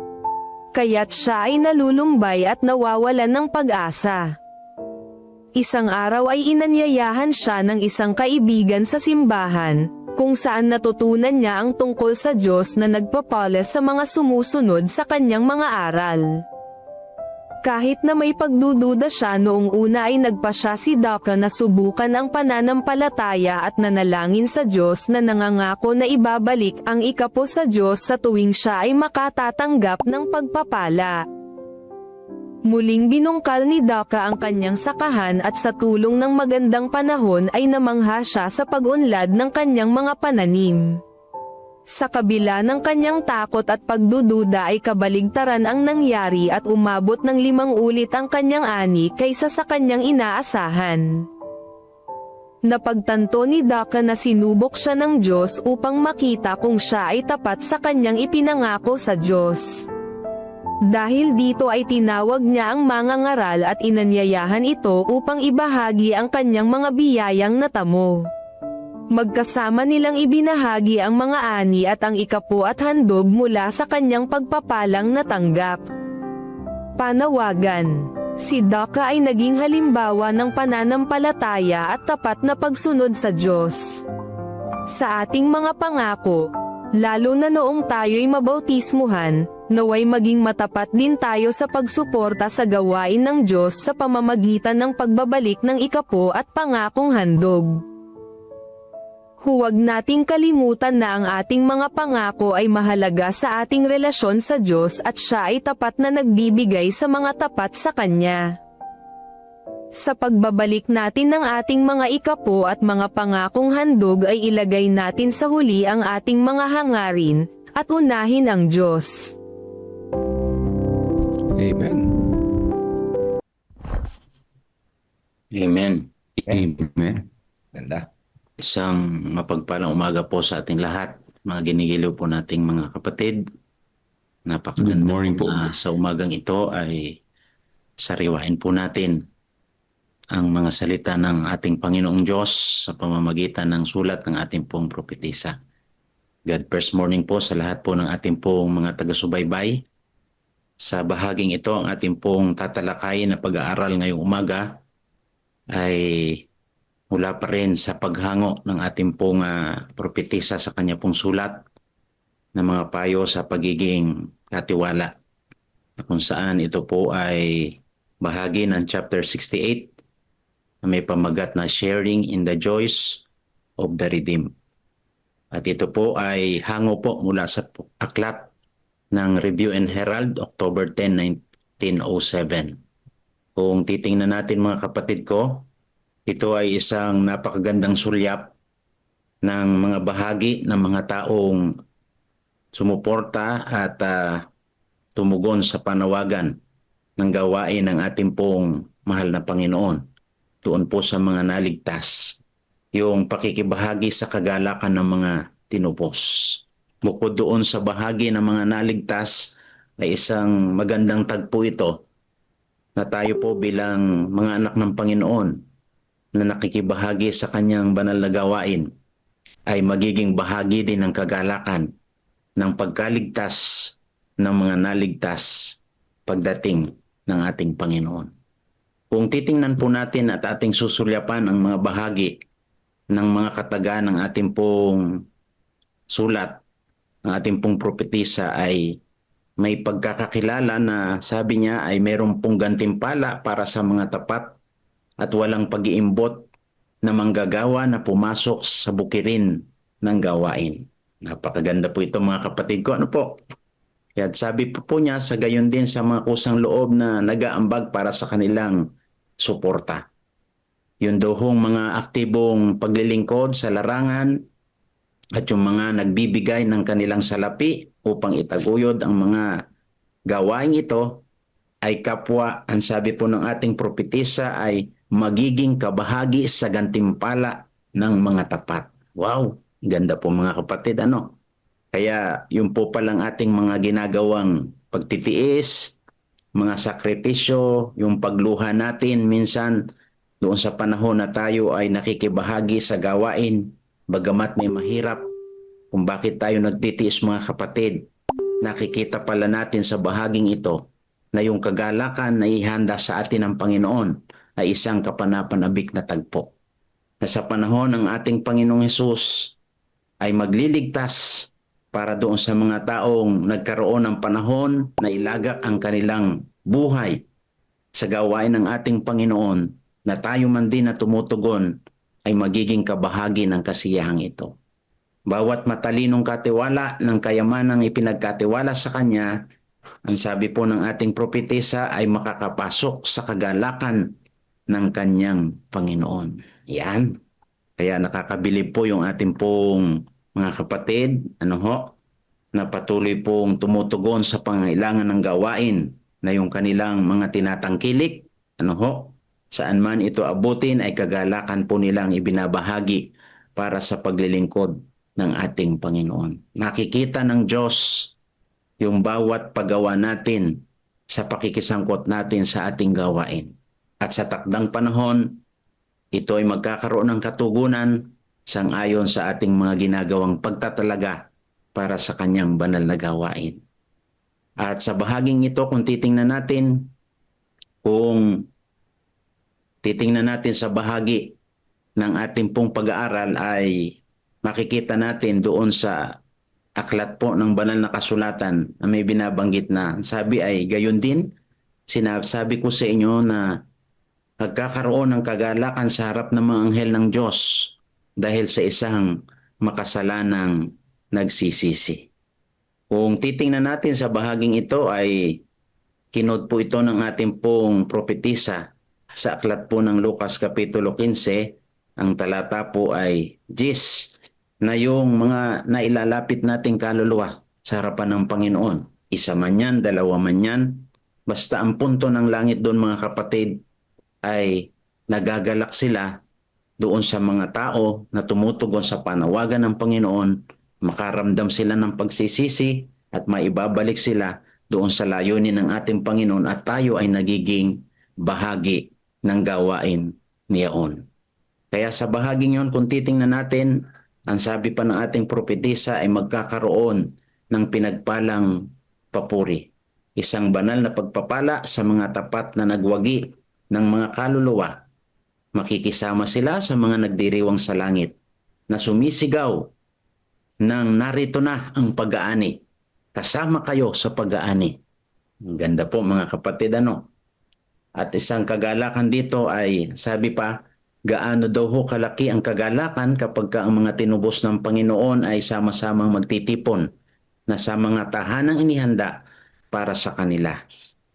Kaya't siya ay nalulumbay at nawawalan ng pag-asa. Isang araw ay inanyayahan siya ng isang kaibigan sa simbahan, kung saan natutunan niya ang tungkol sa Diyos na nagpapalas sa mga sumusunod sa kanyang mga aral. Kahit na may pagdududa siya noong una ay nagpasya si Daka na subukan ang pananampalataya at nanalangin sa Diyos na nangangako na ibabalik ang 10 sa Diyos sa tuwing siya ay makatatanggap ng pagpapala. Muling binungkal ni Daka ang kanyang sakahan at sa tulong ng magandang panahon ay namangha siya sa pag-unlad ng kanyang mga pananim. Sa kabila ng kanyang takot at pagdududa ay kabaligtaran ang nangyari at umabot ng 5 ulit ang kanyang ani kaysa sa kanyang inaasahan. Napagtanto ni Daka na sinubok siya ng Diyos upang makita kung siya ay tapat sa kanyang ipinangako sa Diyos. Dahil dito ay tinawag niya ang mangangaral at inanyayahan ito upang ibahagi ang kanyang mga biyayang natamo. Magkasama nilang ibinahagi ang mga ani at ang ikapo at handog mula sa kanyang pagpapalang natanggap. Panawagan. Si Daka ay naging halimbawa ng pananampalataya at tapat na pagsunod sa Diyos. Sa ating mga pangako, lalo na noong tayo'y mabautismuhan, naway maging matapat din tayo sa pagsuporta sa gawain ng Diyos sa pamamagitan ng pagbabalik ng ikapo at pangakong handog. Huwag nating kalimutan na ang ating mga pangako ay mahalaga sa ating relasyon sa Diyos at Siya ay tapat na nagbibigay sa mga tapat sa Kanya. Sa pagbabalik natin ng ating mga ikapo at mga pangakong handog ay ilagay natin sa huli ang ating mga hangarin, at unahin ang Diyos. Amen. Amen. Amen. Ganda. Isang mapagpalang umaga po sa ating lahat, mga ginigiliw po nating mga kapatid. Napakaganda Good morning po. na sa umagang ito ay sariwain po natin ang mga salita ng ating Panginoong Diyos sa pamamagitan ng sulat ng ating pong propetisa. God first morning po sa lahat po ng ating pong mga taga-subaybay. Sa bahaging ito, ang ating pong tatalakayin na pag-aaral ngayong umaga ay mula pa rin sa paghango ng ating pong propetisa sa kanya pong sulat na mga payo sa pagiging katiwala. Kung saan ito po ay bahagi ng chapter 68 na may pamagat na Sharing in the Joys of the Redeemed. At ito po ay hango po mula sa aklat ng Review and Herald, October 10, 1907. Kung titingnan natin mga kapatid ko, ito ay isang napakagandang sulyap ng mga bahagi ng mga taong sumuporta at tumugon sa panawagan ng gawain ng ating pong mahal na Panginoon. Doon po sa mga naligtas, yung pakikibahagi sa kagalakan ng mga tinupos. Bukod doon sa bahagi ng mga naligtas, ay isang magandang tagpo ito na tayo po bilang mga anak ng Panginoon na nakikibahagi sa kanyang banal na gawain ay magiging bahagi din ng kagalakan ng pagkaligtas ng mga naligtas pagdating ng ating Panginoon. Kung titingnan po natin at ating susulyapan ang mga bahagi ng mga kataga ng ating pong sulat, ng ating pong propetisa ay may pagkakakilala na sabi niya ay mayroong pong gantimpala para sa mga tapat at walang pag-iimbot na manggagawa na pumasok sa bukirin ng gawain. Napakaganda po ito mga kapatid ko. Ano po? At sabi po niya sa gayon din sa mga kusang loob na nag-aambag para sa kanilang suporta. Yung dohong mga aktibong paglilingkod sa larangan at yung mga nagbibigay ng kanilang salapi upang itaguyod ang mga gawain ito ay kapwa, ang sabi po ng ating propetisa ay magiging kabahagi sa gantimpala ng mga tapat. Wow, ganda po mga kapatid, ano? Kaya yung po palang ating mga ginagawang pagtitiis, mga sakripisyo, yung pagluha natin minsan doon sa panahon na tayo ay nakikibahagi sa gawain, bagamat may mahirap, kung bakit tayo nagtitiis mga kapatid, nakikita pala natin sa bahaging ito na yung kagalakan na ihanda sa atin ng Panginoon ay isang kapanapanabik na tagpo. Na sa panahon ng ating Panginoong Hesus ay magliligtas para doon sa mga taong nagkaroon ng panahon na ilagak ang kanilang buhay sa gawain ng ating Panginoon, na tayo man din na tumutugon ay magiging kabahagi ng kasiyahang ito. Bawat matalinong katiwala ng kayamanang ipinagkatiwala sa Kanya, ang sabi po ng ating propetisa ay makakapasok sa kagalakan ng Kanyang Panginoon. Yan. Kaya nakakabilib po yung ating pong mga kapatid, na patuloy pong tumutugon sa pangailangan ng gawain na yung kanilang mga tinatangkilik, saan man ito abutin ay kagalakan po nilang ibinabahagi para sa paglilingkod ng ating Panginoon. Nakikita ng Diyos yung bawat paggawa natin sa pakikisangkot natin sa ating gawain. At sa takdang panahon, ito ay magkakaroon ng katugunan sang-ayon sa ating mga ginagawang pagtatalaga para sa kanyang banal na gawain. At sa bahaging ito, kung titingnan natin sa bahagi ng ating pong pag-aaral, ay makikita natin doon sa aklat po ng banal na kasulatan na may binabanggit na sabi ay gayon din, sinasabi ko sa inyo na magkakaroon ng kagalakan sa harap ng mga anghel ng Diyos dahil sa isang makasalanang nagsisisi. Kung titingnan natin sa bahaging ito ay kinod po ito ng ating pong propetisa sa aklat po ng Lucas Kapitulo 15, ang talata po ay 10, na yung mga nailalapit nating kaluluwa sa harapan ng Panginoon. Isa man yan, dalawa man yan, basta ang punto ng langit doon mga kapatid ay nagagalak sila doon sa mga tao na tumutugon sa panawagan ng Panginoon, makaramdam sila ng pagsisisi at maibabalik sila doon sa layunin ng ating Panginoon at tayo ay nagiging bahagi ng gawain niyaon. Kaya sa bahaging yon, kung titingnan natin, ang sabi pa ng ating propetisa ay magkakaroon ng pinagpalang papuri. Isang banal na pagpapala sa mga tapat na nagwagi ng mga kaluluwa. Makikisama sila sa mga nagdiriwang sa langit na sumisigaw ng narito na ang pag-aani. Kasama kayo sa pag-aani. Ang ganda po mga kapatid, ano? At isang kagalakan dito ay sabi pa, gaano daw ho kalaki ang kagalakan kapag ang mga tinubos ng Panginoon ay sama-samang magtitipon na sa mga tahanang inihanda para sa kanila.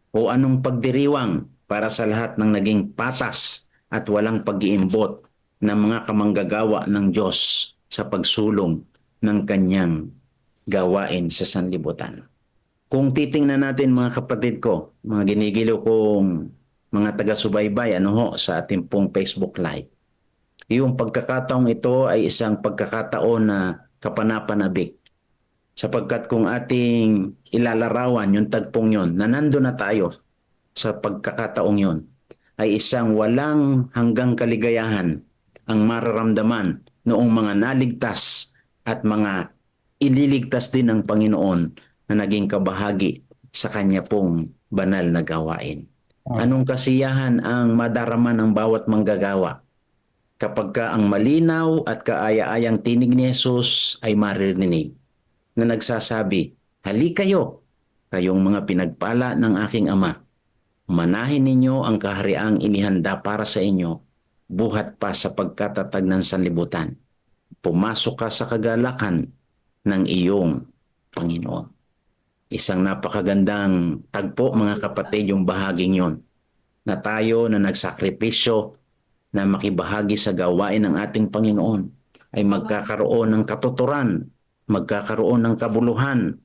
O anong pagdiriwang para sa lahat ng naging patas at walang pag-iimbot ng mga kamanggagawa ng Diyos sa pagsulong ng kanyang gawain sa sanlibutan. Kung titingnan natin mga kapatid ko, mga ginigiliw kong mga taga-subaybay sa ating pong Facebook Live. Yung pagkakataong ito ay isang pagkakataon na kapanapanabik. Sapagkat kung ating ilalarawan yung tagpong yon, na nandun na tayo sa pagkakataong yon, ay isang walang hanggang kaligayahan ang mararamdaman noong mga naligtas at mga ililigtas din ng Panginoon na naging kabahagi sa kanya pong banal na gawain. Anong kasiyahan ang madarama ng bawat manggagawa kapag ang malinaw at kaaya-ayang tinig ni Jesus ay maririnig na nagsasabi, "Hali kayo, kayong mga pinagpala ng aking Ama. Manahin ninyo ang kahariang inihanda para sa inyo buhat pa sa pagkatatag ng sanlibutan. Pumasok ka sa kagalakan ng iyong Panginoon." Isang napakagandang tagpo mga kapatid yung bahaging yon, na tayo na nagsakripisyo na makibahagi sa gawain ng ating Panginoon ay magkakaroon ng katuturan, magkakaroon ng kabuluhan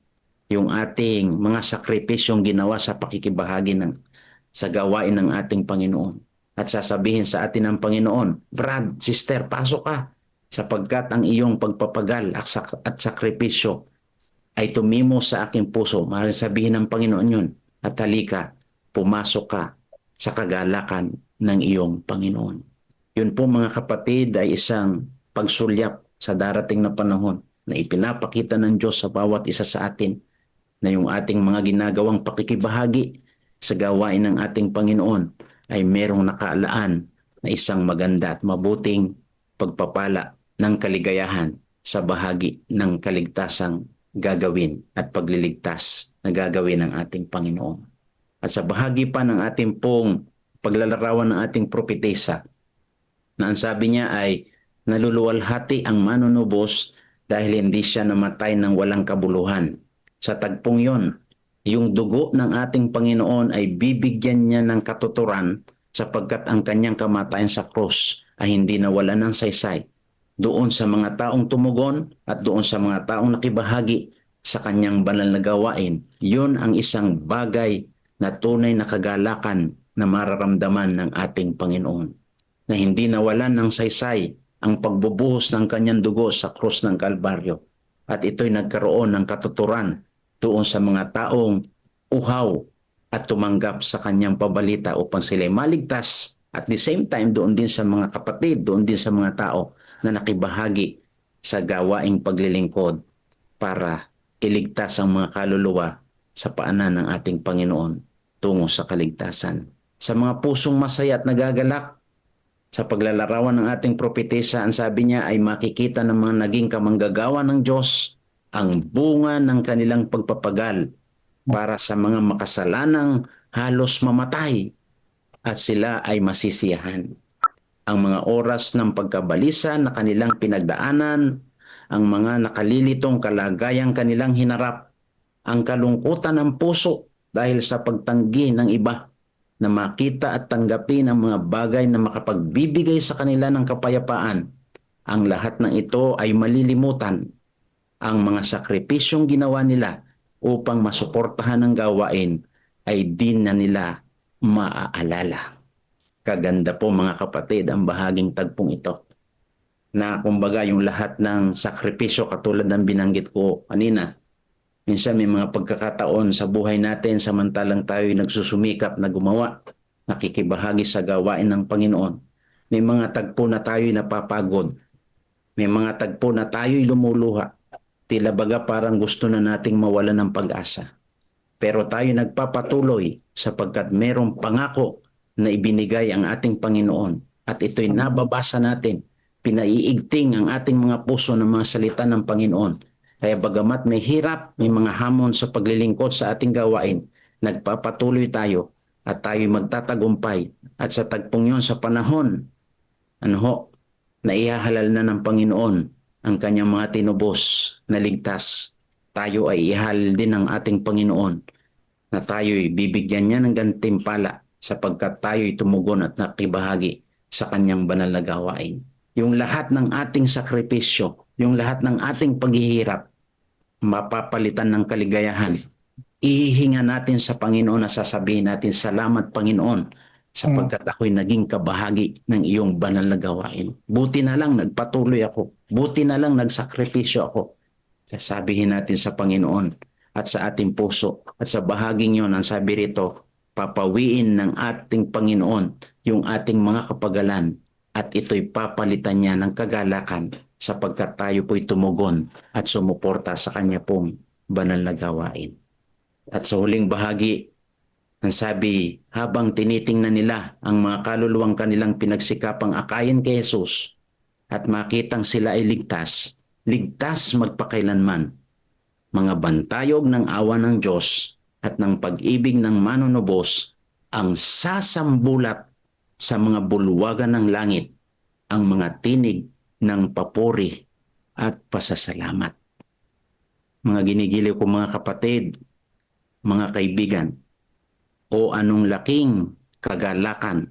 yung ating mga sakripisyong ginawa sa pakikibahagi sa gawain ng ating Panginoon. At sasabihin sa atin ng Panginoon, "Brad, sister, pasok ka sapagkat ang iyong pagpapagal at sakripisyo ay tumimo sa aking puso." Maaaring sabihin ng Panginoon yun, "At halika, pumasok ka sa kagalakan ng iyong Panginoon." Yun po mga kapatid ay isang pagsulyap sa darating na panahon na ipinapakita ng Diyos sa bawat isa sa atin na yung ating mga ginagawang pakikibahagi sa gawain ng ating Panginoon ay merong nakaalaan na isang maganda at mabuting pagpapala ng kaligayahan sa bahagi ng kaligtasang gagawin at pagliligtas na gagawin ng ating Panginoon. At sa bahagi pa ng ating pong paglalarawan ng ating propetesa, na ang sabi niya ay naluluwalhati ang manunubos dahil hindi siya namatay ng walang kabuluhan. Sa tagpong yon, yung dugo ng ating Panginoon ay bibigyan niya ng katuturan sapagkat ang kanyang kamatayan sa krus ay hindi nawalan ng saysay doon sa mga taong tumugon at doon sa mga taong nakibahagi sa kanyang banal na gawain. Yun ang isang bagay na tunay na kagalakan na mararamdaman ng ating Panginoon. Na hindi nawalan ng saysay ang pagbubuhos ng kanyang dugo sa krus ng Kalbaryo. At ito'y nagkaroon ng katuturan doon sa mga taong uhaw at tumanggap sa kanyang pabalita upang sila'y maligtas. At the same time, doon din sa mga kapatid, doon din sa mga tao na nakibahagi sa gawaing paglilingkod para iligtas ang mga kaluluwa sa paanan ng ating Panginoon tungo sa kaligtasan. Sa mga pusong masaya at nagagalak sa paglalarawan ng ating propetesa, ang sabi niya ay makikita ng mga naging kamanggagawa ng Diyos ang bunga ng kanilang pagpapagal para sa mga makasalanang halos mamatay at sila ay masisiyahan. Ang mga oras ng pagkabalisa na kanilang pinagdaanan, ang mga nakalilitong kalagayang kanilang hinarap, ang kalungkutan ng puso dahil sa pagtanggi ng iba, na makita at tanggapin ang mga bagay na makapagbibigay sa kanila ng kapayapaan. Ang lahat ng ito ay malilimutan. Ang mga sakripisyong ginawa nila upang masuportahan ang gawain ay di na nila maaalala. Kaganda po mga kapatid ang bahaging tagpong ito. Na kumbaga yung lahat ng sakripisyo katulad ng binanggit ko kanina, minsan may mga pagkakataon sa buhay natin samantalang tayo nagsusumikap na gumawa, nakikibahagi sa gawain ng Panginoon. May mga tagpo na tayo'y napapagod. May mga tagpo na tayo'y lumuluha. Tila baga parang gusto na nating mawala ng pag-asa. Pero tayo nagpapatuloy sapagkat merong pangako na ibinigay ang ating Panginoon. At ito'y nababasa natin. Pinaiigting ang ating mga puso ng mga salita ng Panginoon. Kaya bagamat may hirap, may mga hamon sa paglilingkod sa ating gawain, nagpapatuloy tayo at tayo magtatagumpay. At sa tagpong yon sa panahon, na ihahalal na ng Panginoon ang kanyang mga tinubos na ligtas, tayo ay ihalal din ng ating Panginoon na tayo'y bibigyan niya ng gantimpala sapagkat tayo'y tumugon at nakibahagi sa kanyang banal na gawain. Yung lahat ng ating sakripisyo, yung lahat ng ating paghihirap, mapapalitan ng kaligayahan. Ihihinga natin sa Panginoon na sasabihin natin, salamat Panginoon, sapagkat ako'y naging kabahagi ng iyong banal na gawain. Buti na lang nagpatuloy ako. Buti na lang nagsakripisyo ako. Sasabihin natin sa Panginoon at sa ating puso. At sa bahaging yon, ang sabi rito, papawiin ng ating Panginoon yung ating mga kapagalan at ito'y papalitan niya ng kagalakan sapagkat tayo po'y tumugon at sumuporta sa kanya pong banal na gawain. At sa huling bahagi, ang sabi, habang tinitingnan nila ang mga kaluluwang kanilang pinagsikapang akayin kay Jesus at makitang sila ay ligtas, ligtas magpakailanman, mga bantayog ng awa ng Diyos at ng pag-ibig ng manunubos ang sasambulat sa mga bulwagan ng langit, ang mga tinig ng papuri at pasasalamat. Mga ginigiliw ko mga kapatid, mga kaibigan, o anong laking kagalakan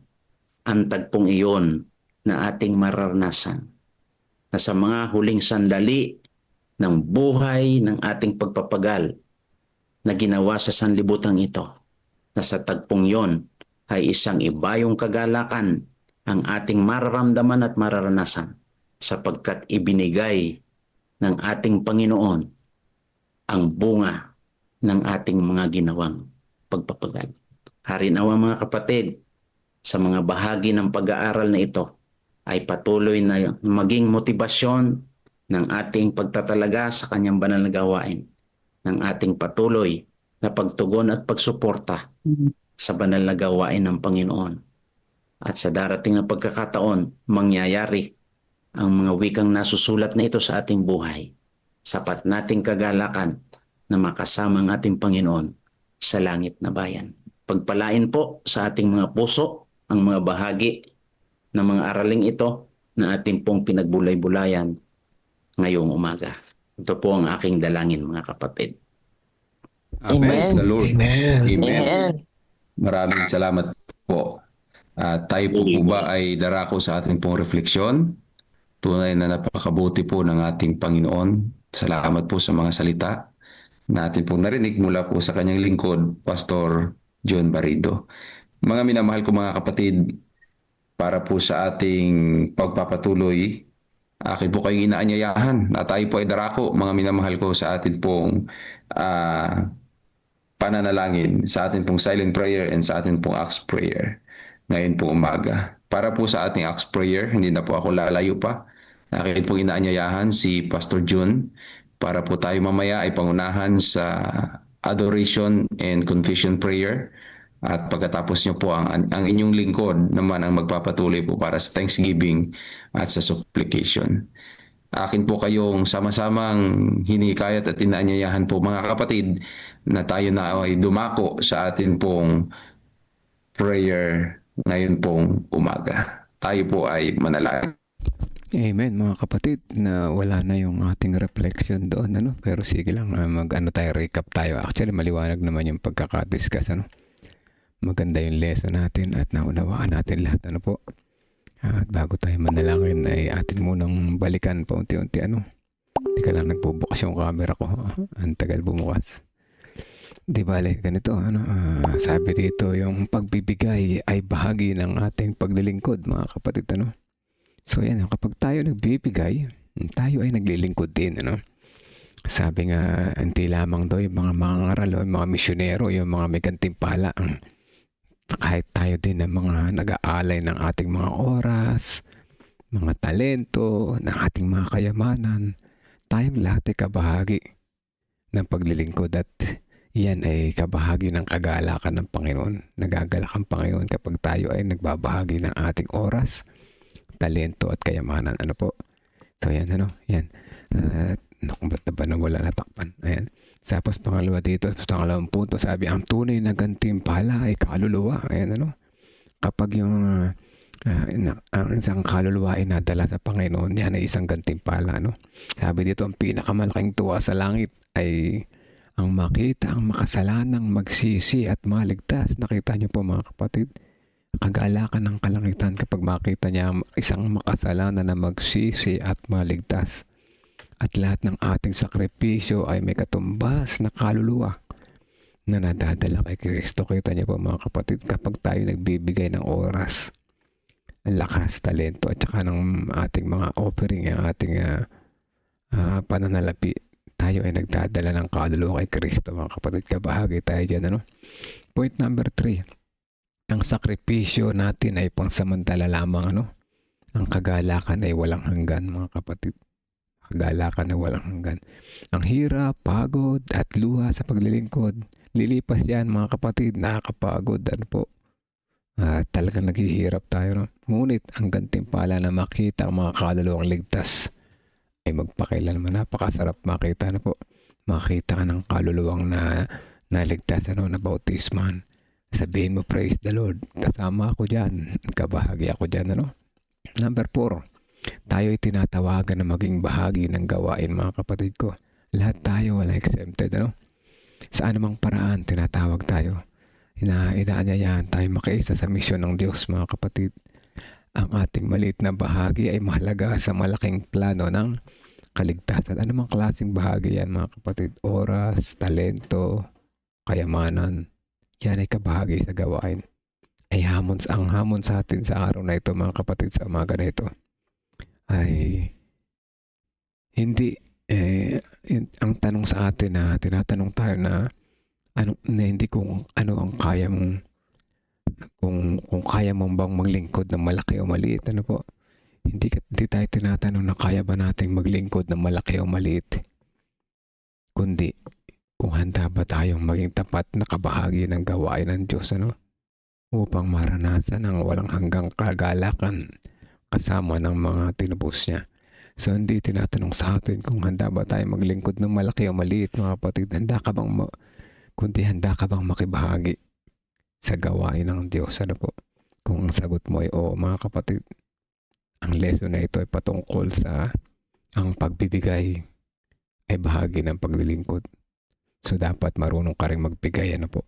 ang tagpong iyon na ating mararanasan. Na sa mga huling sandali ng buhay ng ating pagpapagal na ginawa sa sanlibutan ito, na sa tagpong iyon ay isang ibayong kagalakan ang ating mararamdaman at mararanasan sapagkat ibinigay ng ating Panginoon ang bunga ng ating mga ginawang pagpapagal. Harinawa mga kapatid, sa mga bahagi ng pag-aaral na ito ay patuloy na maging motibasyon ng ating pagtatalaga sa kanyang banal na gawain, ng ating patuloy na pagtugon at pagsuporta sa banal na gawain ng Panginoon. At sa darating na pagkakataon, mangyayari ang mga wikang nasusulat na ito sa ating buhay. Sapat nating kagalakan na makasama ang ating Panginoon sa langit na bayan. Pagpalain po sa ating mga puso ang mga bahagi ng mga araling ito na ating pong pinagbulay-bulayan ngayong umaga. Ito po ang aking dalangin mga kapatid. Praise the Lord. Amen. Amen. Maraming salamat po. Tayo po ba ay darako sa ating pong refleksyon. Tunay na napakabuti po ng ating Panginoon. Salamat po sa mga salita na ating pong narinig mula po sa kanyang lingkod, Pastor John Barido. Mga minamahal ko mga kapatid, para po sa ating pagpapatuloy, akin po kayong inaanyayahan na tayo po ay darako, mga minamahal ko, sa ating pong pananalangin, sa ating pong silent prayer and sa ating pong Acts prayer ngayon po umaga. Para po sa ating Acts prayer, hindi na po ako lalayo pa. Akin pong inaanyayahan si Pastor June para po tayo mamaya ay pangunahan sa adoration and confession prayer. At pagkatapos nyo po ang inyong lingkod naman ang magpapatuloy po para sa Thanksgiving at sa supplication. Akin po kayong sama-samang hinikayat at inaanyayahan po mga kapatid na tayo na ay dumako sa atin pong prayer ngayon pong umaga. Tayo po ay manalangin. Amen mga kapatid, na wala na yung ating reflection doon, ano? Pero sige lang, recap tayo. Actually, maliwanag naman yung pagkakadiscuss, ano? Maganda yung lesson natin at naunawaan natin lahat, ano po? At bago tayo manalangin ay atin munang balikan pa unti-unti, ano? Teka lang, nagbubukas yung camera ko. Ang tagal bumukas. Di bale, ganito, ano? Sabi dito, yung pagbibigay ay bahagi ng ating paglilingkod, mga kapatid, ano? So yan, kapag tayo nagbibigay, tayo ay naglilingkod din, ano? Sabi nga, hindi lamang daw yung mga mangaral, yung mga misyonero, yung mga may gantimpala, kahit tayo din ng mga nag-aalay ng ating mga oras, mga talento, ng ating mga kayamanan, tayong lahat ay kabahagi ng paglilingkod at yan ay kabahagi ng kagalakan ng Panginoon. Nagagalak ang Panginoon kapag tayo ay nagbabahagi ng ating oras, talento at kayamanan. Ano po? So yan, ano? Yan. Ba't na ba nawala natakpan? Ayan. Tapos pangalawa dito, sa pangalawang punto, sabi, ang tunay na gantimpala ay kaluluwa. Ayan, ano? Kapag yung ang isang kaluluwa ay nadala sa Panginoon, yan ay isang gantimpala, ano? Sabi dito, ang pinakamalaking tuwa sa langit ay ang makita ang makasalanang magsisi at maligtas. Nakita niyo po mga kapatid? Kagalakan ng kalangitan kapag makita niya isang makasalanan na magsisi at maligtas. At lahat ng ating sakripisyo ay may katumbas na kaluluwa na nadadala kay Kristo. Kita niyo po mga kapatid, kapag tayo nagbibigay ng oras, lakas, talento at saka ng ating mga offering, ang ating pananalapi, tayo ay nagdadala ng kaluluwa kay Kristo, mga kapatid. Kabahagi tayo dyan, ano? Point number 3. Ang sakripisyo natin ay pangsamantala lamang, ano? Ang kagalakan ay walang hanggan, mga kapatid. Kagalakan ay walang hanggan. Ang hirap, pagod at luha sa paglilingkod, lilipas yan, mga kapatid. Nakakapagod, ano po? Talagang naghihirap tayo, no? Ngunit ang gantimpala na makita ang mga kaluluwang ligtas ay magpakailanman. Napakasarap makita, ano po? Makita ka ng kaluluwang na naligtas, ano? Na bautisman. Sabihin mo, praise the Lord. Kasama ako dyan. Kabahagi ako dyan, ano? Number 4. Tayo ay tinatawagan na maging bahagi ng gawain, mga kapatid ko. Lahat tayo wala exempted, ano? Sa anumang paraan, tinatawag tayo. Inaanyayahan tayo makiisa sa misyon ng Diyos, mga kapatid. Ang ating maliit na bahagi ay mahalaga sa malaking plano ng kaligtasan. Anumang klaseng bahagi yan, mga kapatid. Oras, talento, kayamanan. Yan ay kabahagi sa gawain. Ay ang hamon sa atin sa araw na ito, mga kapatid, sa umaga na ito, ay hindi ang tanong sa atin na tinatanong tayo na hindi kung ano ang kaya mong kung kaya mong bang maglingkod ng malaki o maliit, ano po? Hindi tayo tinatanong na kaya ba nating maglingkod ng malaki o maliit, kundi kung handa ba tayong maging tapat na kabahagi ng gawain ng Diyos, ano? Upang maranasan ang walang hanggang kagalakan kasama ng mga tinubos niya. So hindi tinatanong sa atin kung handa ba tayo maglingkod ng malaki o maliit, mga kapatid. Kundi handa ka bang makibahagi sa gawain ng Diyos, ano po? Kung ang sagot mo ay oo, mga kapatid, ang lesson na ito ay patungkol sa ang pagbibigay ay bahagi ng paglilingkod. So dapat marunong ka rin magbigay, ano po?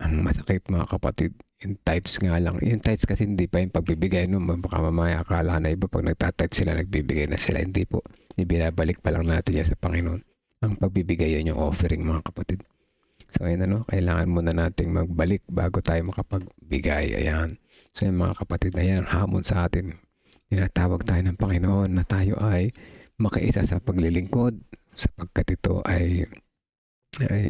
Ang masakit, mga kapatid, yung tithes nga lang. Yung tithes kasi hindi pa yung pagbibigay, no? Baka mamaya akala na iba pag nagtatithes sila, nagbibigay na sila. Hindi po. Ibinabalik pa lang natin yan sa Panginoon. Ang pagbibigay yun yung offering, mga kapatid. So ayun, ano? Kailangan muna nating magbalik bago tayo makapagbigay. Ayan. So yung mga kapatid, na yan ang hamon sa atin. Tinatawag tayo ng Panginoon na tayo ay makiisa sa paglilingkod, sapagkat ito ay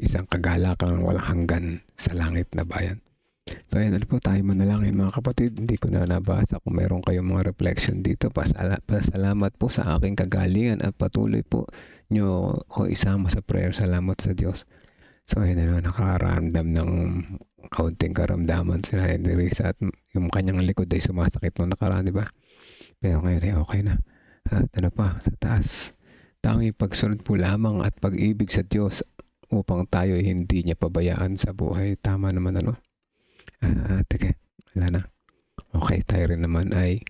isang kagalakang walang hanggan sa langit na bayan. So ayan, ano po, tayo manalangin mga kapatid. Hindi ko na nabasa kung meron kayong mga reflection dito. Pasalamat po sa aking kagalingan at patuloy po nyo ko isama sa prayer. Salamat sa Diyos. So ayan, ano, nakararamdam ng kaunting karamdaman si Nanay Nerissa at yung kanyang likod ay sumasakit nung nakaraan, di ba? Pero ngayon ay okay na. At ano pa, sa taas, tanging pagsunod po lamang at pag-ibig sa Diyos upang tayo ay hindi niya pabayaan sa buhay. Tama naman, ano? Teka, wala na. Okay, tayo rin naman ay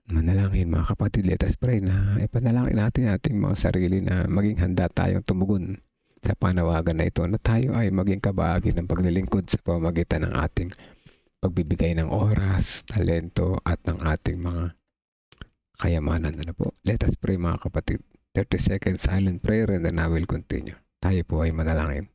manalangin mga kapatid. Let us pray na ipanalangin natin ating mga sarili na maging handa tayong tumugon sa panawagan na ito, na tayo ay maging kabahagi ng paglilingkod sa pamamagitan ng ating pagbibigay ng oras, talento at ng ating mga kayamanan. Ano po? Let us pray mga kapatid. 30 seconds silent prayer and then I will continue. Tayo po ay manalangin.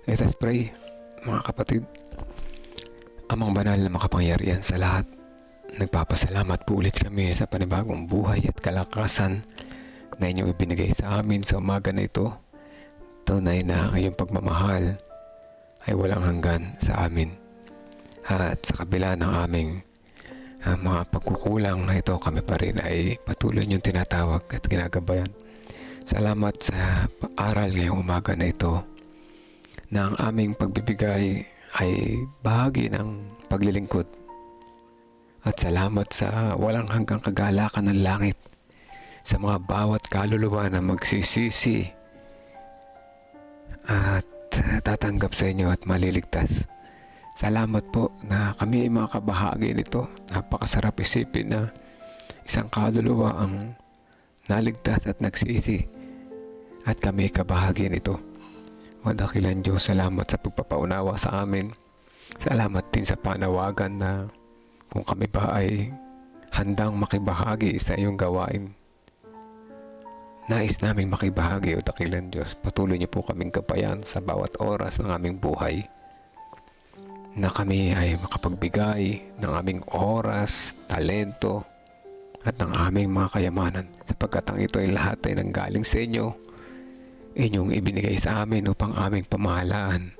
Let us pray, mga kapatid. Amang banal na makapangyarihan sa lahat, nagpapasalamat po ulit kami sa panibagong buhay at kalakasan na inyong ibinigay sa amin sa umaga na ito. Tunay na ang iyong pagmamahal ay walang hanggan sa amin. At sa kabila ng aming mga pagkukulang na ito, kami pa rin ay patuloy niyong tinatawag at ginagabayan. Salamat sa aral ngayong umaga na ito, na ang aming pagbibigay ay bahagi ng paglilingkod. At salamat sa walang hanggang kagalakan ng langit sa mga bawat kaluluwa na magsisisi at tatanggap sa inyo at maliligtas. Salamat po na kami ay mga kabahagi nito. Napakasarap isipin na isang kaluluwa ang naligtas at nagsisi at kami ay kabahagi nito. O dakilan Diyos, salamat sa pagpapaunawa sa amin. Salamat din sa panawagan na kung kami ba ay handang makibahagi sa iyong gawain. Nais naming makibahagi, o dakilan Diyos. Patuloy niyo po kaming gabayan sa bawat oras ng aming buhay, na kami ay makapagbigay ng aming oras, talento, at ng aming mga kayamanan, sapagkat ang ito ay lahat ay nanggaling sa inyo. Inyong ibinigay sa amin upang aming pamahalaan,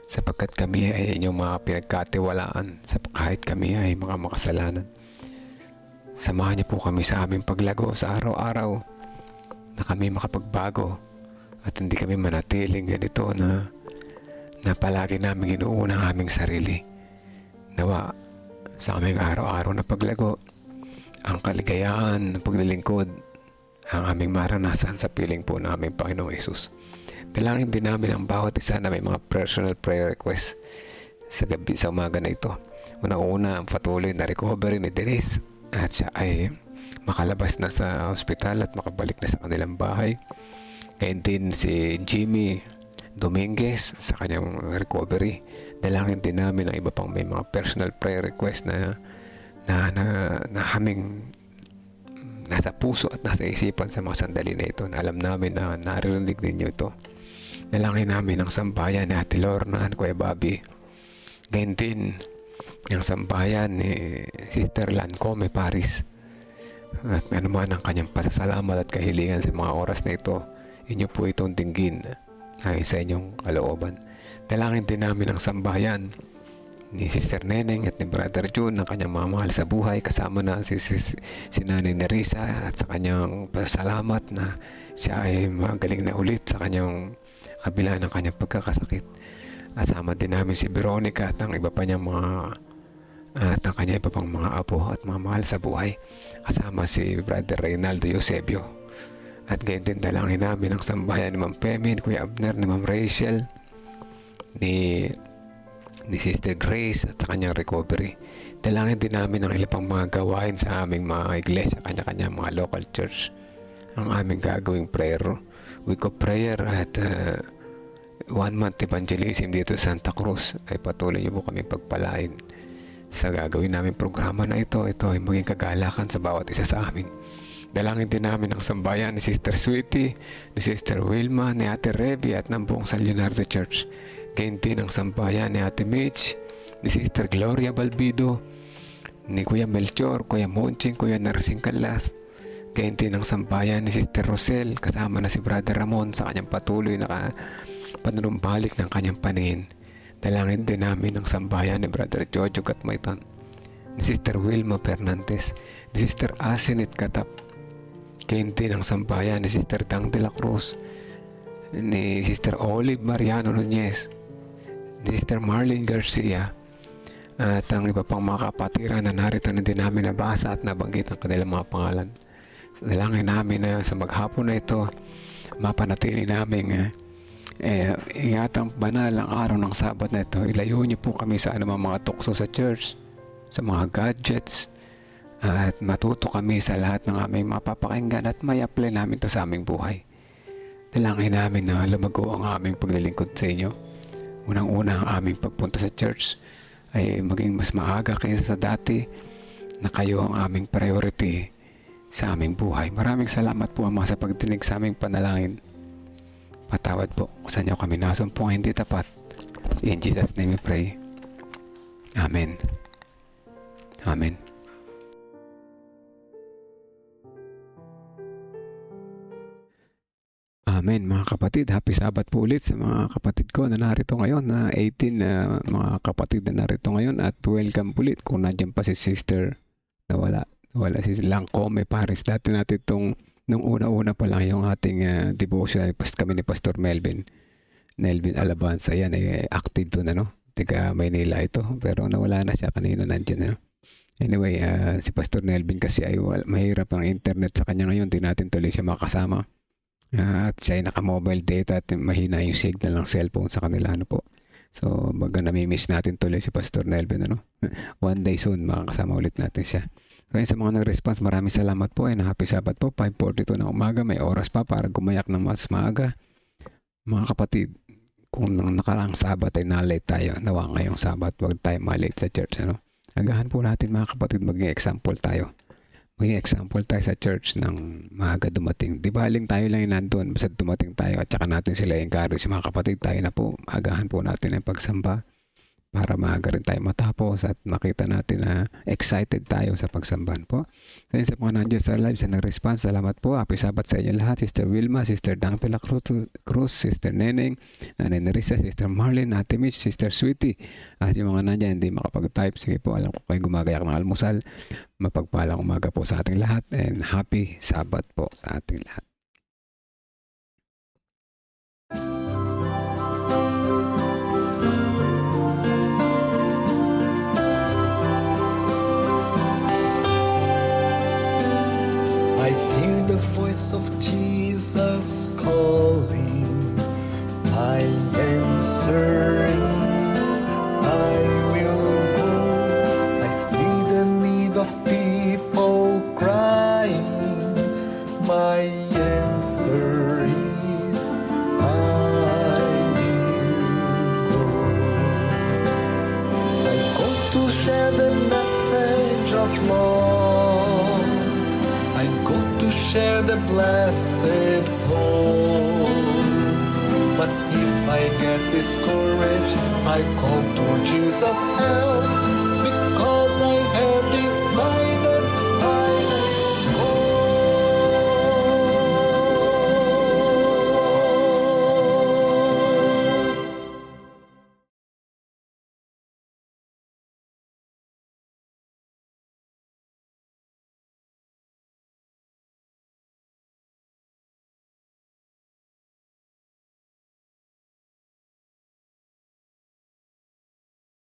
sapagkat kami ay inyong mga pinagkatiwalaan kahit kami ay mga makasalanan. Samahan niyo po kami sa aming paglago sa araw-araw, na kami makapagbago at hindi kami manatiling ganito na palagi namin inuuna ang aming sarili. Nawa sa aming araw-araw na paglago, ang kaligayahan ng paglilingkod ang aming maranasan sa piling po ng aming Panginoong Hesus. Dalangin din namin ang bawat isa na may mga personal prayer requests sa gabi, sa umaga na ito. Una-una, ang patuloy na recovery ni Denise at siya ay makalabas na sa ospital at makabalik na sa kanilang bahay. Ngayon din si Jimmy Dominguez sa kanyang recovery. Dalangin din namin ang iba pang may mga personal prayer request na haming nasa puso at nasa isipan sa mga sandali na ito, na alam namin na naririnig ninyo ito. Dalangin namin ang sambayan ni Ate Lorna at Kuya Bobby. Ngayon din ang sambayan ni Sister Lancome Paris. At anuman ang kanyang pasasalamat at kahilingan sa mga oras na ito, inyo po itong dinggin ay sa inyong kalooban. Dalangin din namin ang sambayan ni Sister Neneng at ni Brother June, ng kanyang mamahal sa buhay, kasama na si Nanay Nerissa, at sa kanyang pasalamat na siya ay magaling na ulit sa kanyang kabila ng kanyang pagkakasakit. Kasama din namin si Veronica at ang iba pa niyang at ang kanyang iba pang mga apo at mga mahal sa buhay, kasama si Brother Reynaldo Eusebio. At gayon din dalangin namin ang sambahayan ni Ma'am Pemi, ni Kuya Abner, ni Ma'am Rachel, ni Sister Grace at sa kanyang recovery. Dalangin din namin ang ilang pang mga gawain sa aming mga iglesia, kanya-kanya mga local church. Ang aming gagawing prayer, week of prayer at 1 month evangelism dito sa Santa Cruz ay patuloy niyo po kami pagpalain sa gagawin namin programa na ito. Ito ay maging kagalakan sa bawat isa sa amin. Dalangin din namin ang sambayan ni Sister Sweetie, ni Sister Wilma, ni Ate Reby at ng buong San Leonardo Church. Gayon din ang sambayan ni Ate Mitch, ni Sister Gloria Balbido, ni Kuya Melchor, Kuya Monching, Kuya Narsing Calas. Gayon din ang sambayan ni Sister Rosel, kasama na si Brother Ramon sa kanyang patuloy na panunumbalik ng kanyang paningin. Dalangin din namin ang sambayan ni Brother Jojo Gatmaitan, ni Sister Wilma Fernandez, ni Sister Asinit Katap. Gayon din ang sambayan ni Sister Dang de la Cruz, ni Sister Olive Mariano Nunez, ni Sister Marlene Garcia, at ang iba pang mga kapatiran na narito na din namin nabasa at nabanggit ang kanilang mga pangalan. Dalangin namin na sa maghapon na ito, mapanatili namin ingatang banal ang araw ng Sabat na ito. Ilayo niyo po kami sa anumang mga tukso sa church, sa mga gadgets, at matuto kami sa lahat ng aming mapapakinggan at may apply namin to sa aming buhay. Dalangin namin na lumago ang aming paglilingkod sa inyo. Unang-una ang aming pagpunta sa church ay maging mas maaga kaysa sa dati, na kayo ang aming priority sa aming buhay. Maraming salamat po Ama sa pagdinig sa aming panalangin. Patawad po kung saan niyo kami nasumpong hindi tapat. In Jesus' name we pray. Amen. Amen. Amen mga kapatid. Happy Sabat po ulit sa mga kapatid ko na narito ngayon, na 18 mga kapatid na narito ngayon, at welcome ulit kung nandiyan pa si Sister na wala si Langcome Paris. Dati natin itong nung una-una pa lang yung ating devotion kami ni Pastor Melvin Alabanza. Ayan, active doon, tiga Maynila ito, pero nawala na siya kanina, nandiyan. Anyway, si Pastor Melvin kasi ay mahirap ang internet sa kanya ngayon, di natin tuloy siya makasama. At siya ay naka-mobile data at mahina yung signal ng cellphone sa kanila, po. So, baga nami-miss natin tuloy si Pastor Melvin, One day soon, makakasama ulit natin siya. Kaya sa mga nag-response, maraming salamat po. Happy Sabat po, 5:42 ng umaga. May oras pa para gumayak ng mas maaga. Mga kapatid, kung nakaraang Sabat ay na-late tayo, nawa ngayong Sabat, huwag tayo ma-late sa church, Agahan po natin mga kapatid, maging example tayo. Maging example tayo sa church ng maaga dumating. Di baling tayo lang yung nandun, basta dumating tayo at saka natin sila encourage. Mga kapatid, tayo na po, agahan po natin ang pagsamba para maaga rin tayo matapos at makita natin na excited tayo sa pagsambahan po. Sa mga nandiyan sa live, sa nag-response, salamat po. Happy Sabat sa inyo lahat. Sister Wilma, Sister Dang de la Cruz, Sister Neneng, Nanay Nerissa, Sister Marlene, Ate Mitch, Sister Sweetie, at yung mga nandiyan hindi makapag-type. Sige po, alam ko kayo gumagayak ng almusal. Mapagpalang umaga po sa ating lahat, and happy Sabat po sa ating lahat. I hear the voice of Jesus calling. My answer is, I will go. I see the need of people crying. My answer is, I will go. I go to share the message of love. I go to share the blessed hope. But if I get discouraged, I call to Jesus' help.